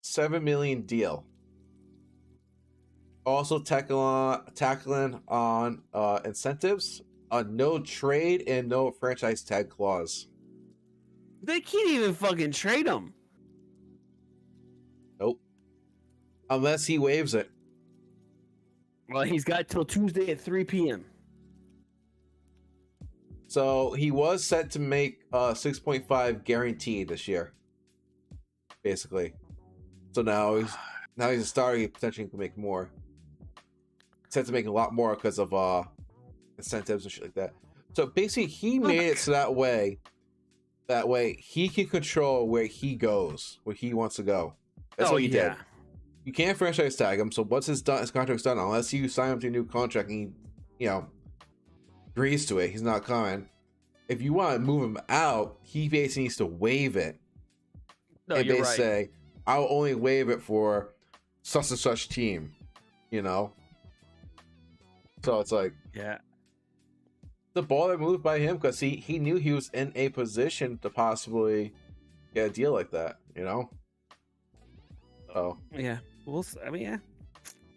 $7 million deal. Also tackling on incentives, no trade and no franchise tag clause. They can't even fucking trade him. Nope. Unless he waives it. Well, he's got till Tuesday at 3 p.m. So he was set to make 6.5 guaranteed this year, basically. So now he's a starter. He potentially can make more. Set to make a lot more because of incentives and shit like that. So basically, he made it so that way he can control where he goes, where he wants to go. That's what he did. You can't franchise tag him. So once his contract's done, unless you sign him to a new contract and he, agrees to it, he's not coming. If you want to move him out, he basically needs to waive it. No, and you're they right. say, I'll only waive it for such and such team, So it's like, Yeah. the baller move by him because he knew he was in a position to possibly get a deal like that, Oh, Yeah. Yeah.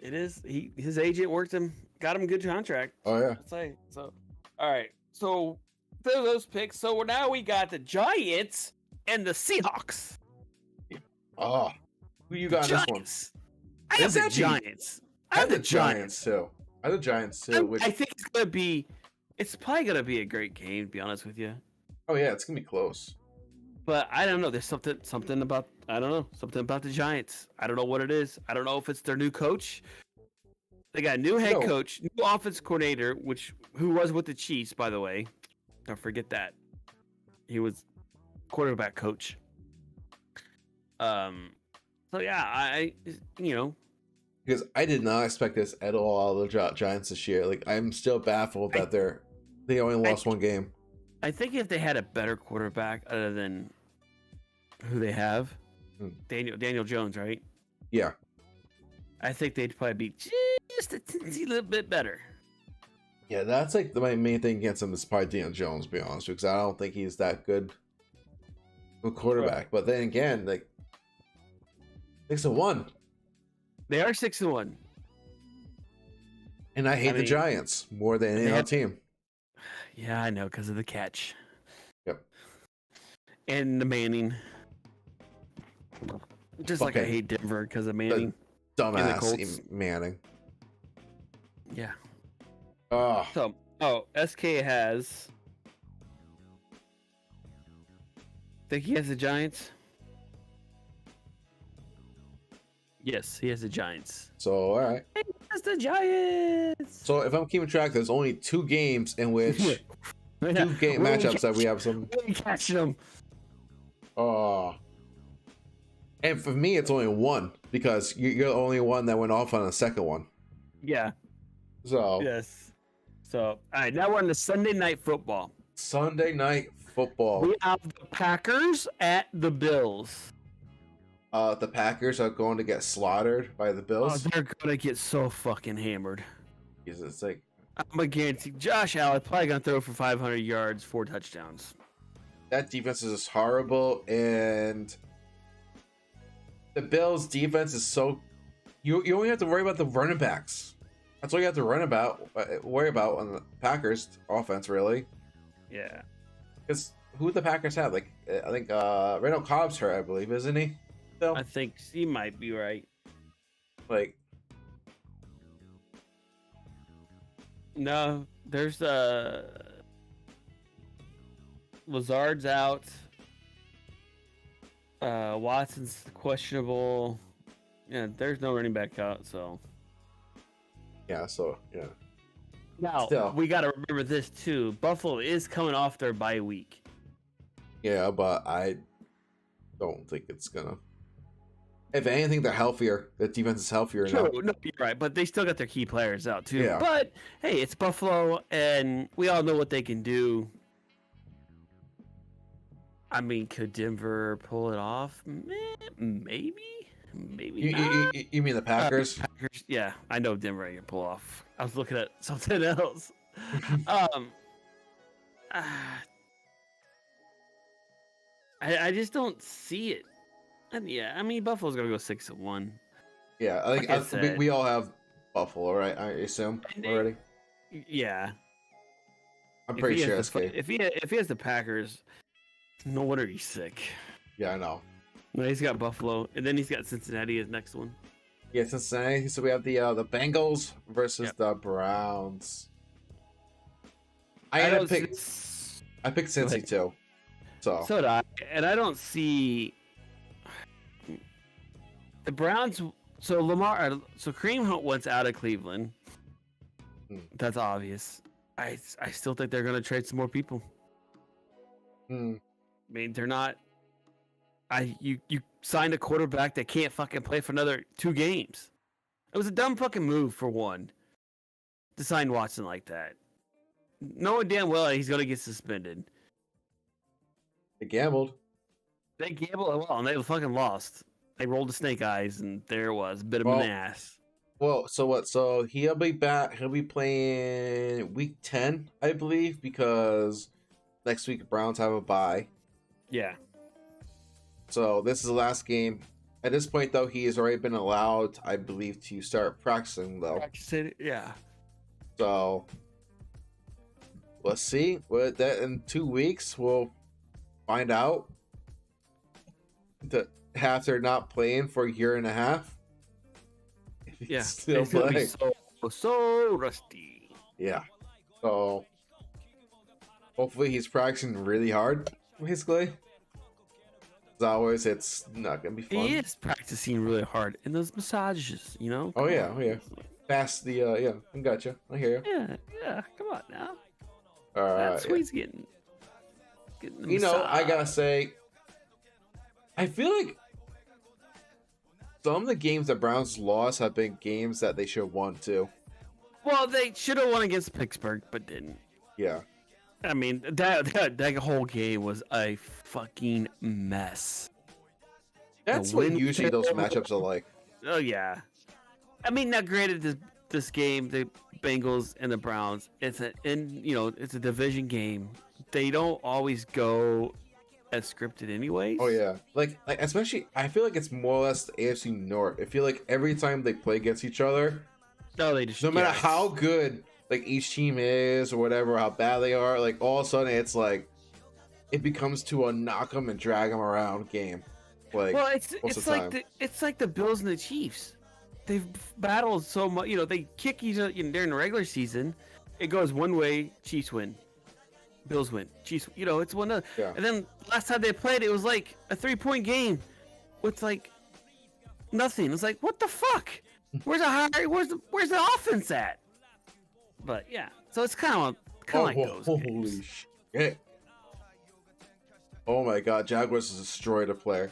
It is. His agent worked him, got him a good contract. oh yeah. I'd say so. All right. So for those picks, so now we got the Giants and the Seahawks. Oh, who you got in this one? Giants. I have It's the actually- Giants. I have the Giants. too. I have the Giants too. Which, I think it's gonna be. It's probably gonna be a great game, to be honest with you. oh yeah, it's gonna be close. But I don't know. There's something about something about the Giants. I don't know what it is. I don't know if it's their new coach. They got a new head No. coach, new offense coordinator, who was with the Chiefs, by the way. Don't forget that. He was quarterback coach. So yeah, I Because I did not expect this at all out of the Giants this year. Like I'm still baffled that they only lost one game. I think if they had a better quarterback other than who they have, Daniel Jones, right? Yeah. I think they'd probably be just a teensy little bit better. Yeah, that's like my main thing against him is probably Daniel Jones, to be honest, because I don't think he's that good of a quarterback. Right. But then again, like 6-1. They are 6-1. And I hate the mean, Giants more than any they other have- team. Yeah, I know, because of the catch. Yep. And the Manning. Just like I Okay. hate Denver because of Manning. Dumbass Colts. Manning. Yeah. Oh, So, SK has. Think he has the Giants? Yes, he has the Giants. so all right. That's the Giants. So if I'm keeping track, there's only 2 games in which 2 game matchups that we have some. We catching them. Oh. And for me, it's only 1 because you're the only one that went off on the second one. Yeah. So Yes. So, all right, now we're on the Sunday night football. Sunday night football. We have the Packers at the Bills. The Packers are going to get slaughtered by the Oh, Bills. they're gonna get so fucking hammered. It's like I'm gonna guarantee Josh Allen probably gonna throw for 500 yards, 4 touchdowns. that defense is just horrible, and the Bills' defense is so. You only have to worry about the running backs. That's all you have to worry about on the Packers offense, really. Yeah. Because who would the Packers have? Like I think Randall Cobb's hurt, I believe, isn't he? Still, I think he might be right. like No, there's Lazard's out. Watson's questionable. Yeah, there's no running back out, so. yeah. So yeah, Now, Still. we got to remember this too. Buffalo is coming off their bye week. yeah, but I don't think it's gonna. If anything, they're healthier. The defense is healthier now. True, no, you're right, but they still got their key players out too. Yeah. But hey, it's Buffalo, and we all know what they can do. I mean, could Denver pull it off? Maybe, maybe not. You mean the Packers? Packers, yeah, I know Denver ain't gonna pull off. I was looking at something else. I just don't see it. And yeah, I mean Buffalo's gonna go 6-1. Yeah, I think Like I said. we all have Buffalo, right? I assume And they- already. Yeah, I'm If pretty he sure has SK. the, if he has the Packers, no wonder he's sick. Yeah, I know. No, he's got Buffalo, and then he's got Cincinnati as next one. Yeah, Cincinnati. So we have the Bengals versus Yep. the Browns. don't I picked s- Cincy ahead. too. So So did I, and I don't see the Browns. So so Kareem Hunt wants out of Cleveland. Hmm. That's obvious. I still think they're going to trade some more people. hmm, I mean, they're not. You signed a quarterback that can't fucking play for another 2 games. It was a dumb fucking move for one to sign Watson like that, knowing damn well he's going to get suspended. they gambled. They gambled well and they fucking lost. They rolled the snake eyes and there it was, bit of Well, an ass. Well, so what? So he'll be back. He'll be playing week 10, I believe, because next week the Browns have a bye. Yeah. So this is the last game. At this point, though, he has already been allowed, I believe, to start practicing, though. Yeah. So let's see. What that in 2 weeks we'll find out. After not playing for a year and a half. If he Yeah. can still It's gonna play. be so rusty. Yeah. So hopefully he's practicing really hard, basically. As always, it's not gonna be fun. He is practicing really hard in those massages, you know? Oh, Come yeah, on. oh, yeah. Fast the yeah, I gotcha. I hear you. Yeah, come on now. Yeah. That's what he's getting. Getting the You know, I massage. gotta say, I feel like some of the games that Browns lost have been games that they should have won too. Well, they should have won against Pittsburgh, but didn't. Yeah. I mean, that whole game was a fucking mess. That's The what wind's usually those terrible. matchups are like. Oh yeah. I mean, now granted, this game, the Bengals and the Browns, it's a division game. They don't always go as scripted, anyways. Oh yeah. Like especially I feel like it's more or less the AFC North. I feel like every time they play against each other, No, they just no matter yeah, how good like each team is or whatever, how bad they are, like all of a sudden it's like it becomes to a knock them and drag them around game. Like Well, it's most of it's the like time. it's like the Bills and the Chiefs. They've battled so much. You know, they kick each other during the regular season. It goes one way, Chiefs win. Bills win. Chiefs. You know, it's one of. Yeah. And then last time they played, it was like a 3-point game with like nothing. It's like, what the fuck? Where's the offense at? But yeah, so it's kind of like those holy games. shit. Oh my god, Jaguars has destroyed a player.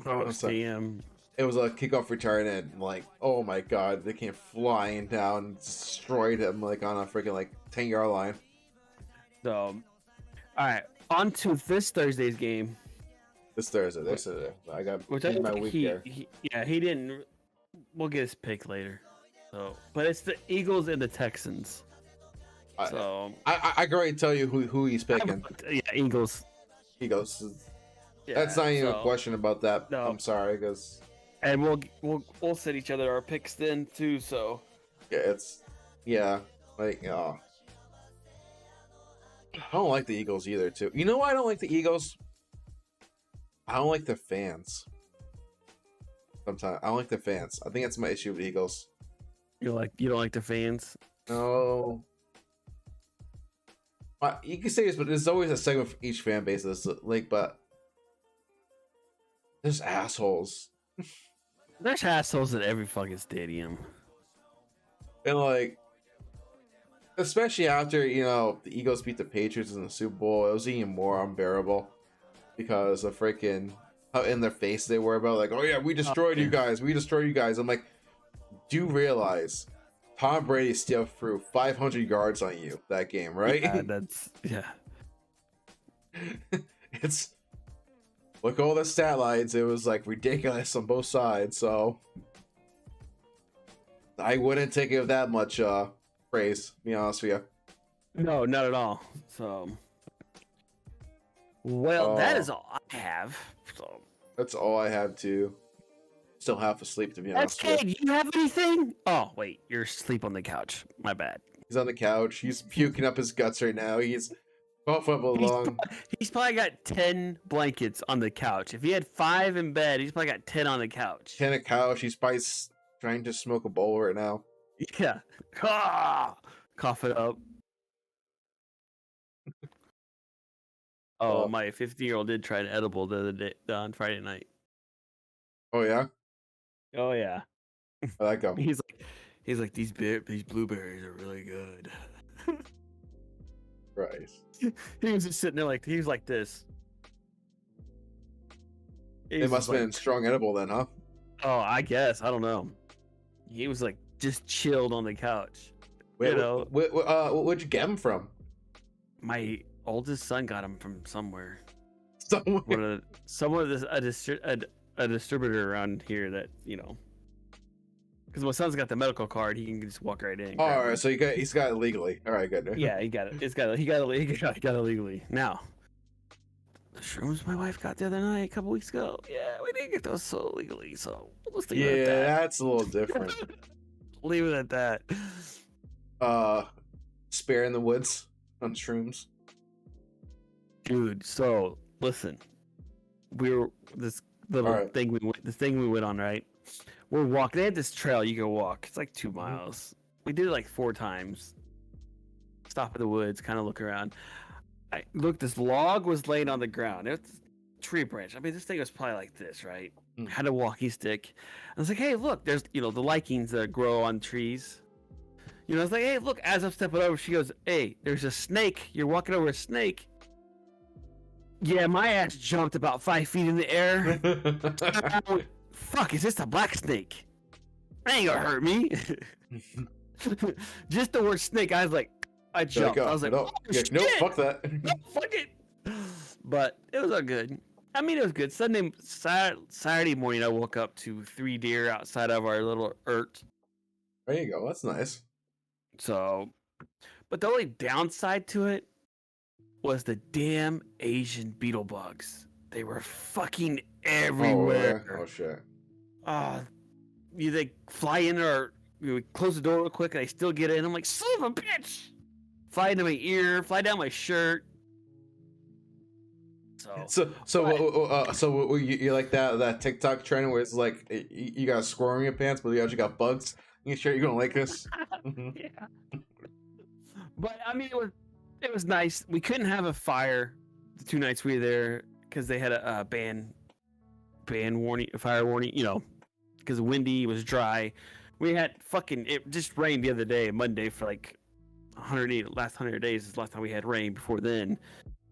Oh, sorry. damn. It was a kickoff return and like, oh my god, they came flying down and destroyed him like on a freaking like 10-yard line. So, all right, on to this Thursday's game. This Thursday. I got Which I in my think week he there. he didn't. We'll get his pick later. So, but it's the Eagles and the Texans. I- So I can already tell you who he's picking. yeah, Eagles. He goes. Yeah, That's not even a so- question about that. No. I'm sorry, because And we'll set each other our picks then too. So yeah, like I don't like the Eagles either. Too. You know why I don't like the Eagles? I don't like the fans. Sometimes I don't like the fans. I think that's my issue with the Eagles. you don't like the fans. No. You can say this, but there's always a segment for each fan base that's like, but there's assholes. There's assholes at every fucking stadium. And like, especially after, the Eagles beat the Patriots in the Super Bowl, it was even more unbearable because of freaking how in their face they were about like, oh yeah, we destroyed you guys. I'm like, do you realize Tom Brady still threw 500 yards on you that game, right? Yeah. It's look all the stat lines. It was like ridiculous on both sides. So I wouldn't take it with that much praise. To be honest with you. No, not at all. So, well, that Oh. is all I have. So, That's all I have to. Still half asleep, to be honest with SK, you. do you have anything? Oh, wait, you're asleep on the couch. My bad. He's on the couch. He's puking up his guts right now. He's coughing up along. He's probably got 10 blankets on the couch. If he had 5 in bed, he's probably got 10 on the couch. On a couch. He's probably trying to smoke a bowl right now. Yeah. Ah! Cough it up. Oh, my 15-year-old did try an edible the other day on Friday night. Oh yeah, Oh yeah. how'd that go? He's like these blueberries are really good. Right. He was just sitting there like he was like this. He It was must just have been like, strong edible then, huh? oh, I guess I don't know. He was like just chilled on the couch. Wait, know. where'd you get him from? My oldest son got him from somewhere. Somewhere. A distributor around here that because my son's got the medical card, he can just walk right in. and Oh, grab all it. right, so he's got it legally. All right, good. Yeah, he got it. He got it legally. Now, the shrooms my wife got the other night, a couple weeks ago. Yeah, we didn't get those so legally, so let's leave it Yeah, at that. that's a little different. Leave it at that. Spare in the woods on shrooms. Dude, so listen, we were this little Alright. thing we went on, right? We're walking. They had this trail you can walk. It's like 2 miles. We did it like 4 times. Stop in the woods, kind of look around. I look. This log was laying on the ground. It's a tree branch. I mean, this thing was probably like this, right? Mm. Had a walking stick. I was like, hey, look, there's the lichens that grow on trees. I was like, hey, look. As I'm stepping over, she goes, hey, there's a snake. You're walking over a snake. Yeah, my ass jumped about 5 feet in the air. I went, fuck, is this a black snake? That ain't gonna hurt me. Just the word snake, I was like, I jumped. I was like, no, oh, shit. fuck that. No, fuck it. But it was all good. I mean, it was good. Saturday morning, I woke up to 3 deer outside of our little yurt. There you go. That's nice. So, but the only downside to it was the damn Asian beetle bugs. They were fucking everywhere. Oh shit. They fly in or you close the door real quick and I still get in. I'm like, son of a bitch! Fly into my ear, fly down my shirt. So you like that TikTok trend where it's like you got a squirrel in your pants, but you actually got bugs. You sure you're gonna like this? Yeah. But I mean, it was nice. We couldn't have a fire the 2 nights we were there because they had a ban warning, a fire warning. Because windy, it was dry. We had it just rained the other day, Monday, for like 108. Last 100 days is the last time we had rain. Before then,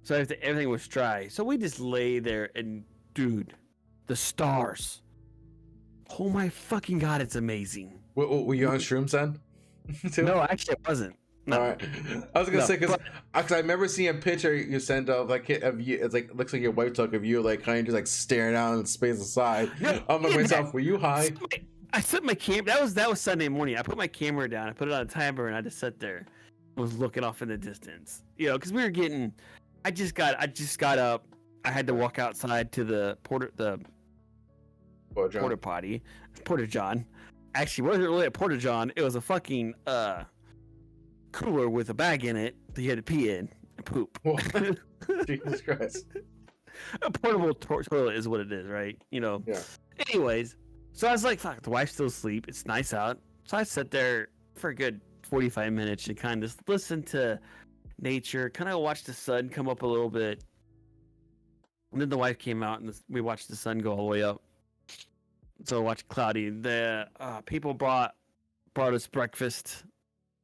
so everything was dry. So we just lay there and, dude, the stars. Oh my fucking god, it's amazing. Were you on shrooms then? Too? No, actually, it wasn't. No. All right. I was gonna No, say because but- I remember seeing a picture you sent of you. It's like looks like your wife took of you, like kind of just like staring out in space aside. I'm like myself. Were you high? I set my camera. That was Sunday morning. I put my camera down. I put it on a timer, and I just sat there, was looking off in the distance. Because we were getting. I just got up. I had to walk outside to the porta potty, porta john. Actually, it wasn't really a porta john. It was a fucking cooler with a bag in it that you had to pee in and poop. Jesus Christ. A portable toilet is what it is, right? Yeah. Anyways, so I was like, fuck, the wife's still asleep. It's nice out. So I sat there for a good 45 minutes and kind of listen to nature, kind of watch the sun come up a little bit. And then the wife came out and we watched the sun go all the way up. So I watched cloudy. The people brought us breakfast.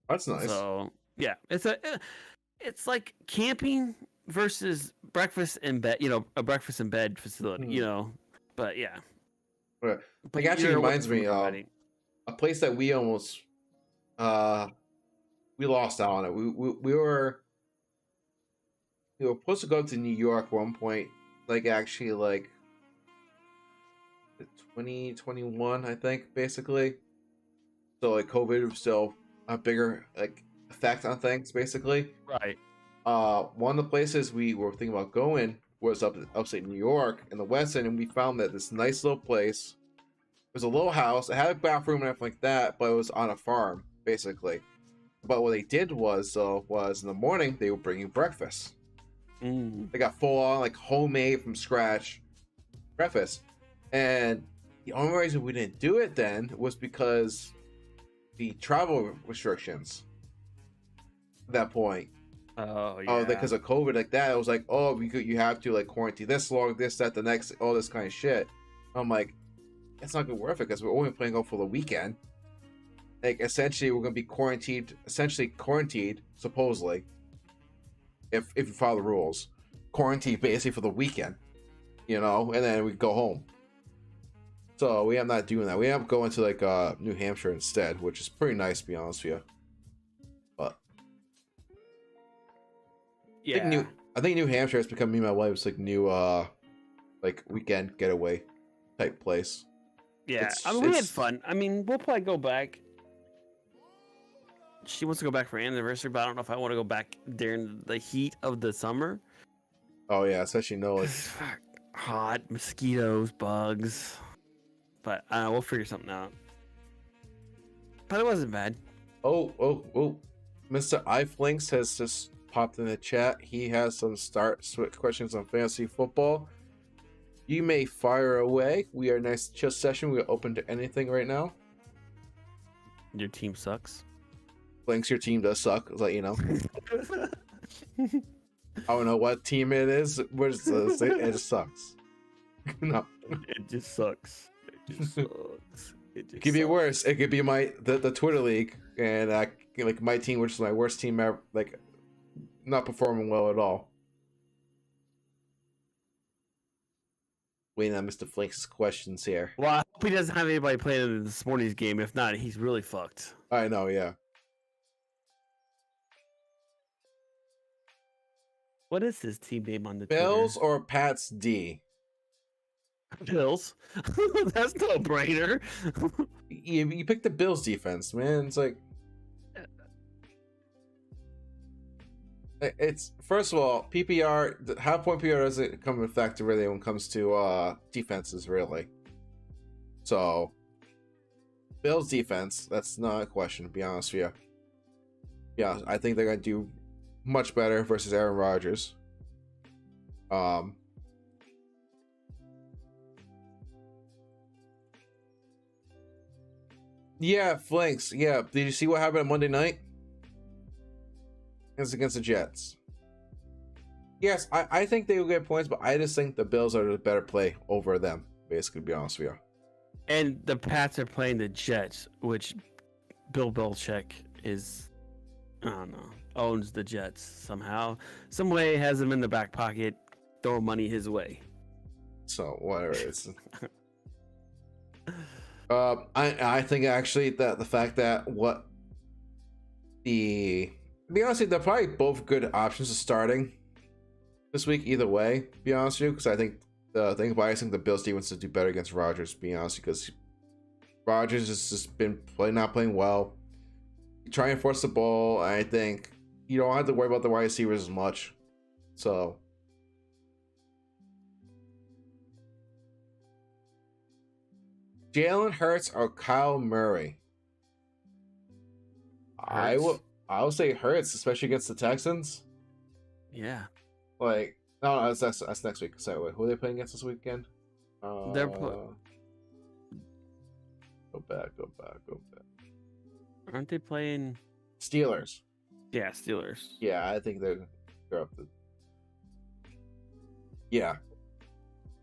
That's nice. So yeah, it's like camping versus breakfast in bed. A breakfast in bed facility. But yeah. Right. But Like, actually you're reminds away me from of everybody. a place that we almost we lost out on it. We were supposed to go to New York at one point, like actually like 2021, I think, basically. So like COVID was still a bigger like effect on things, basically. Right. One of the places we were thinking about going was upstate New York in the West End, and we found that this nice little place. It was a little house. It had a bathroom and everything like that, but it was on a farm, basically. But what they did was in the morning they were bringing breakfast. Mm. They got full on like homemade from scratch breakfast, and the only reason we didn't do it then was because the travel restrictions at that point. Oh Oh, yeah. because of COVID, like that. It was like, oh, you have to like quarantine this long, this, that, the next, all this kind of shit. I'm like, it's not gonna worth it because we're only playing out for the weekend. Like essentially, we're gonna be quarantined, supposedly, if you follow the rules, quarantined basically for the weekend, and then we go home. So we end up not doing that. We end up going to like New Hampshire instead, which is pretty nice to be honest with you. But Yeah. I think New Hampshire has become me and my wife's like new like weekend getaway type place. Yeah. I mean, we had fun. I mean, we'll probably go back. She wants to go back for anniversary, but I don't know if I want to go back during the heat of the summer. Oh yeah, especially like Hot, mosquitoes, bugs. But we'll figure something out. But it wasn't bad. oh Mr. iFlinks has just popped in the chat. He has some switch questions on fantasy football. You may fire away. We are a nice chill session. We are open to anything right now. Your team sucks. Flinks, your team does suck. I'll let you know. I don't know what team it is. What is this? It just sucks. No. It just sucks. It just sucks. It could be worse. It could be the Twitter league, and like my team, which is my worst team ever, like not performing well at all. Waiting on Mr. Flink's questions here. Well, I hope he doesn't have anybody playing in this morning's game. If not, he's really fucked. I know, yeah. What is his team name on the Bills or Pats D? Twitter? Bills. That's no brainer. You picked the Bills defense, man. It's like it's first of all PPR. The half point PPR doesn't come in effect really when it comes to defenses, really. So Bills defense, that's not a question. To be honest with you, yeah, I think they're gonna do much better versus Aaron Rodgers. Yeah, Flanks. Yeah, did you see what happened on Monday night? It's against the Jets. Yes, I think they will get points, but I just think the Bills are the better play over them, basically, to be honest with you. And the Pats are playing the Jets, which Bill Belichick is, I don't know, owns the Jets somehow. Some way has them in the back pocket, throw money his way. So, whatever it is. I think actually that the fact that to be honest, they're probably both good options of starting this week either way. To be honest with you, because I think the Bills defense to do better against Rodgers. To be honest, because Rodgers has just been not playing well. Try and force the ball. I think you don't have to worry about the wide receivers as much. So. Jalen Hurts or Kyle Murray? Hurts. I will say Hurts, especially against the Texans. Yeah. Like, no, that's next week. Sorry, wait, who are they playing against this weekend? They're Go back. Aren't they playing? Steelers. Yeah, Steelers. Yeah, I think they're up to. Yeah,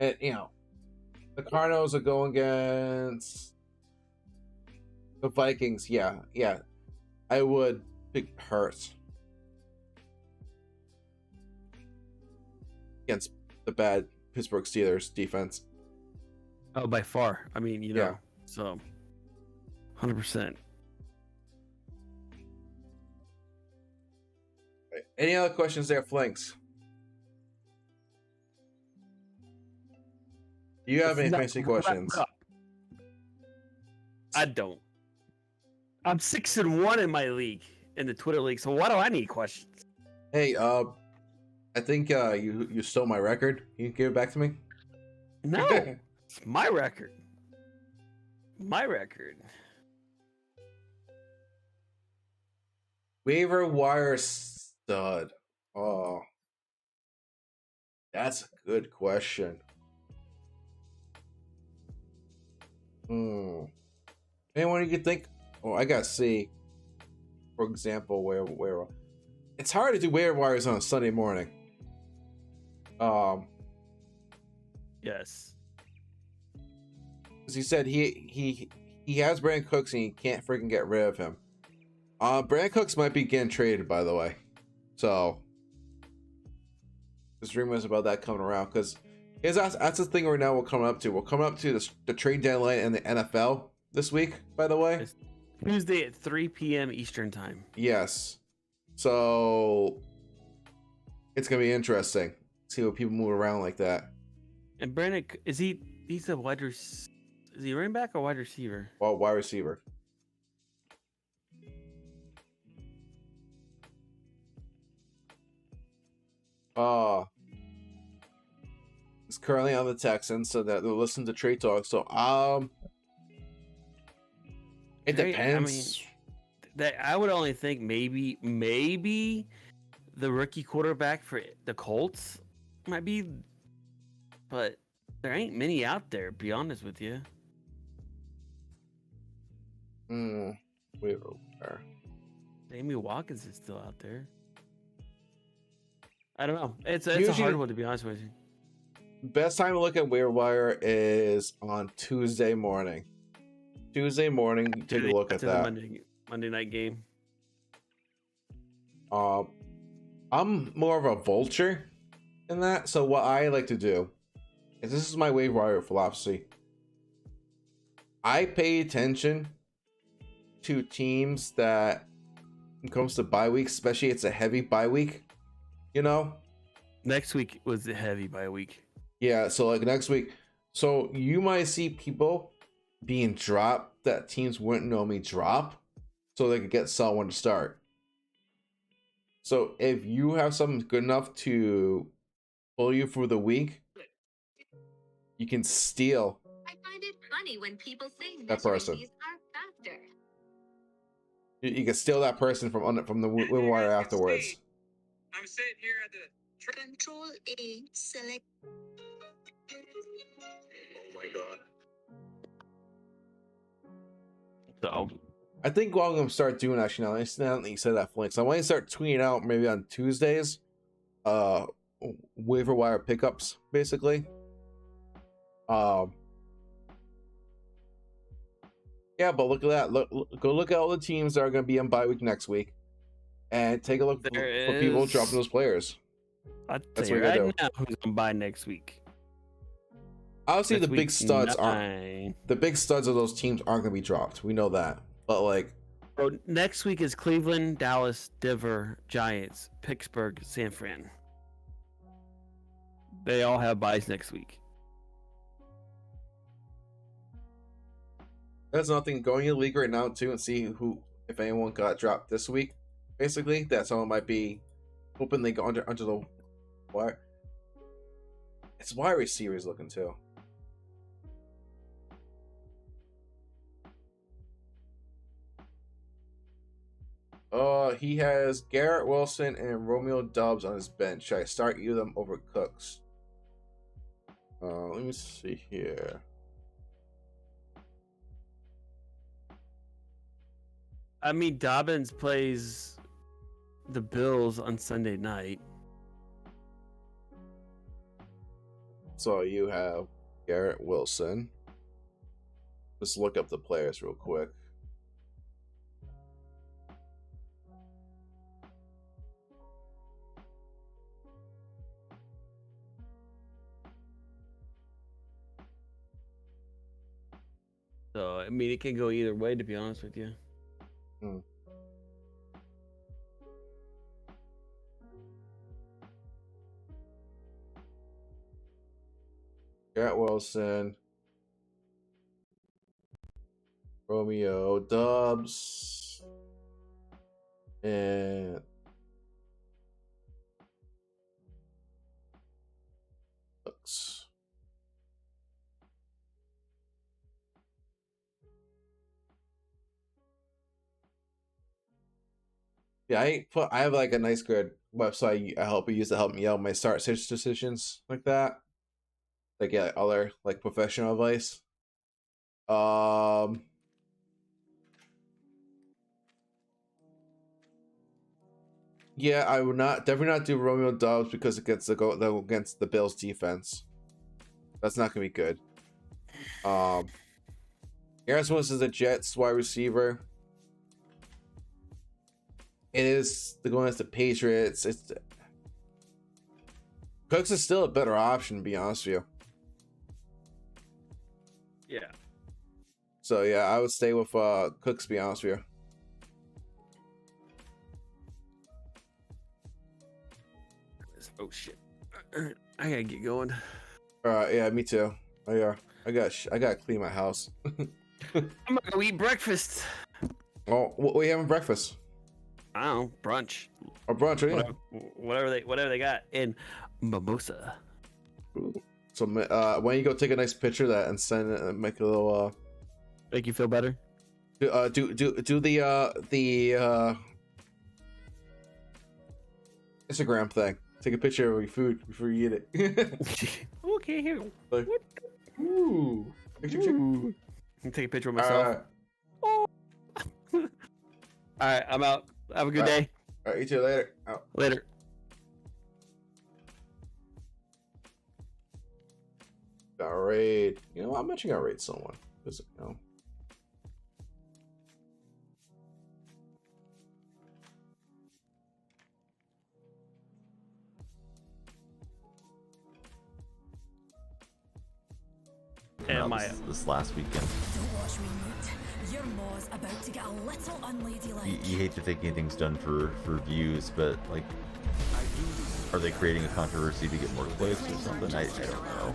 and the Cardinals are going against the Vikings. Yeah, I would pick Hurts against the bad Pittsburgh Steelers defense. Oh, by far. I mean, Yeah. so 100%. Any other questions there, Flanks? Do you have any fancy questions? I don't. I'm 6-1 in my league, in the Twitter league. So why do I need questions? Hey, I think you stole my record. Can you give it back to me? No, it's my record. My record. Waiver wire stud. Oh, that's a good question. Anyone you could think? Oh, I got C. For example, where it's hard to do waiver wires on a Sunday morning. Yes. Because he said he has Brandon Cooks and he can't freaking get rid of him. Brandon Cooks might be getting traded, by the way. So there's rumors about that coming around because that's the thing right now we're coming up to. We're coming up to the trade deadline in the NFL this week, by the way. It's Tuesday at 3 p.m. Eastern time. Yes. So it's gonna be interesting. See what people move around like that. And Brandon, he's a is he running back or wide receiver? Well, wide receiver. He's currently on the Texans, so that they're listening to trade talk. So it depends. That I would only think maybe the rookie quarterback for the Colts might be, but there ain't many out there. Be honest with you. Where? Sammy Watkins is still out there. I don't know. It's a Usually- hard one to be honest with you. Best time to look at waiver wire is on Tuesday morning. Tuesday morning, you take a look at After that. the Monday night game. I'm more of a vulture in that. So what I like to do is this is my waiver wire philosophy. I pay attention to teams that when it comes to bye week, especially it's a heavy bye week, you know? Next week was the heavy by a week. Yeah, so like next week. So you might see people being dropped that teams wouldn't normally drop so they could get someone to start. So if you have something good enough to pull you for the week, you can steal I find it funny when people say that person. necessities are factor. You can steal that person from the waiver wire afterwards. I'm sitting here at the Control A, select. Oh my god. So I think what I'm gonna start doing actually now that you said that, Flink, so I want to start tweeting out maybe on Tuesdays, waiver wire pickups, basically. Yeah, but look at that. Go look at all the teams that are gonna be on bye week next week, and take a look for people is- dropping those players. I'll tell That's you what you right gotta do. now who's gonna buy next week. Obviously, Next the big week, studs aren't. 9. The big studs of those teams aren't gonna be dropped. We know that, but like. So next week is Cleveland, Dallas, Denver, Giants, Pittsburgh, San Fran. They all have buys next week. That's nothing. Going in the league right now too and see if anyone got dropped this week. Basically, that someone might be hoping they go under the wire. It's wide receivers looking too. He has Garrett Wilson and Romeo Doubs on his bench. Should I start you them over Cooks? Let me see here. I mean, Dobbins plays the Bills on Sunday night. So you have Garrett Wilson. Let's look up the players real quick. So, I mean, it can go either way, to be honest with you. Garrett Wilson, Romeo Doubs, and Cooks. Yeah, I have like a nice good website I use to help me out my start search decisions like that. Like yeah, other like professional advice. Yeah, I would definitely not do Romeo Dobbs because against the Bills defense. That's not gonna be good. Aaron Willis is a Jets wide receiver. It is going against the Patriots. Cooks is still a better option, to be honest with you. Yeah. So yeah, I would stay with Cooks, to be honest with you. Oh shit! I gotta get going. Yeah, me too. I gotta clean my house. I'm gonna go eat breakfast. Oh, what are you having breakfast? I don't know, brunch. Or brunch? Oh, yeah. Whatever they got in Mimosa. So why don't you go take a nice picture of that and send it and make a little Make you feel better? do the Instagram thing. Take a picture of your food before you eat it. Okay, here. Like, ooh. Picture, picture. Ooh. Can take a picture of myself. All right, I'm out. Have a good day. All right, eat you later. Out. Later. Got raid. You know, I'm mentioning I raid someone. Is it, you know? And my this last weekend. Don't watch me, mate. Your maw's about to get a little unladylike. You hate to think anything's done for views, but like, are they creating a controversy to get more clicks or something? I don't know.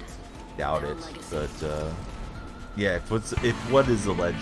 Doubt it. But yeah, if what is alleged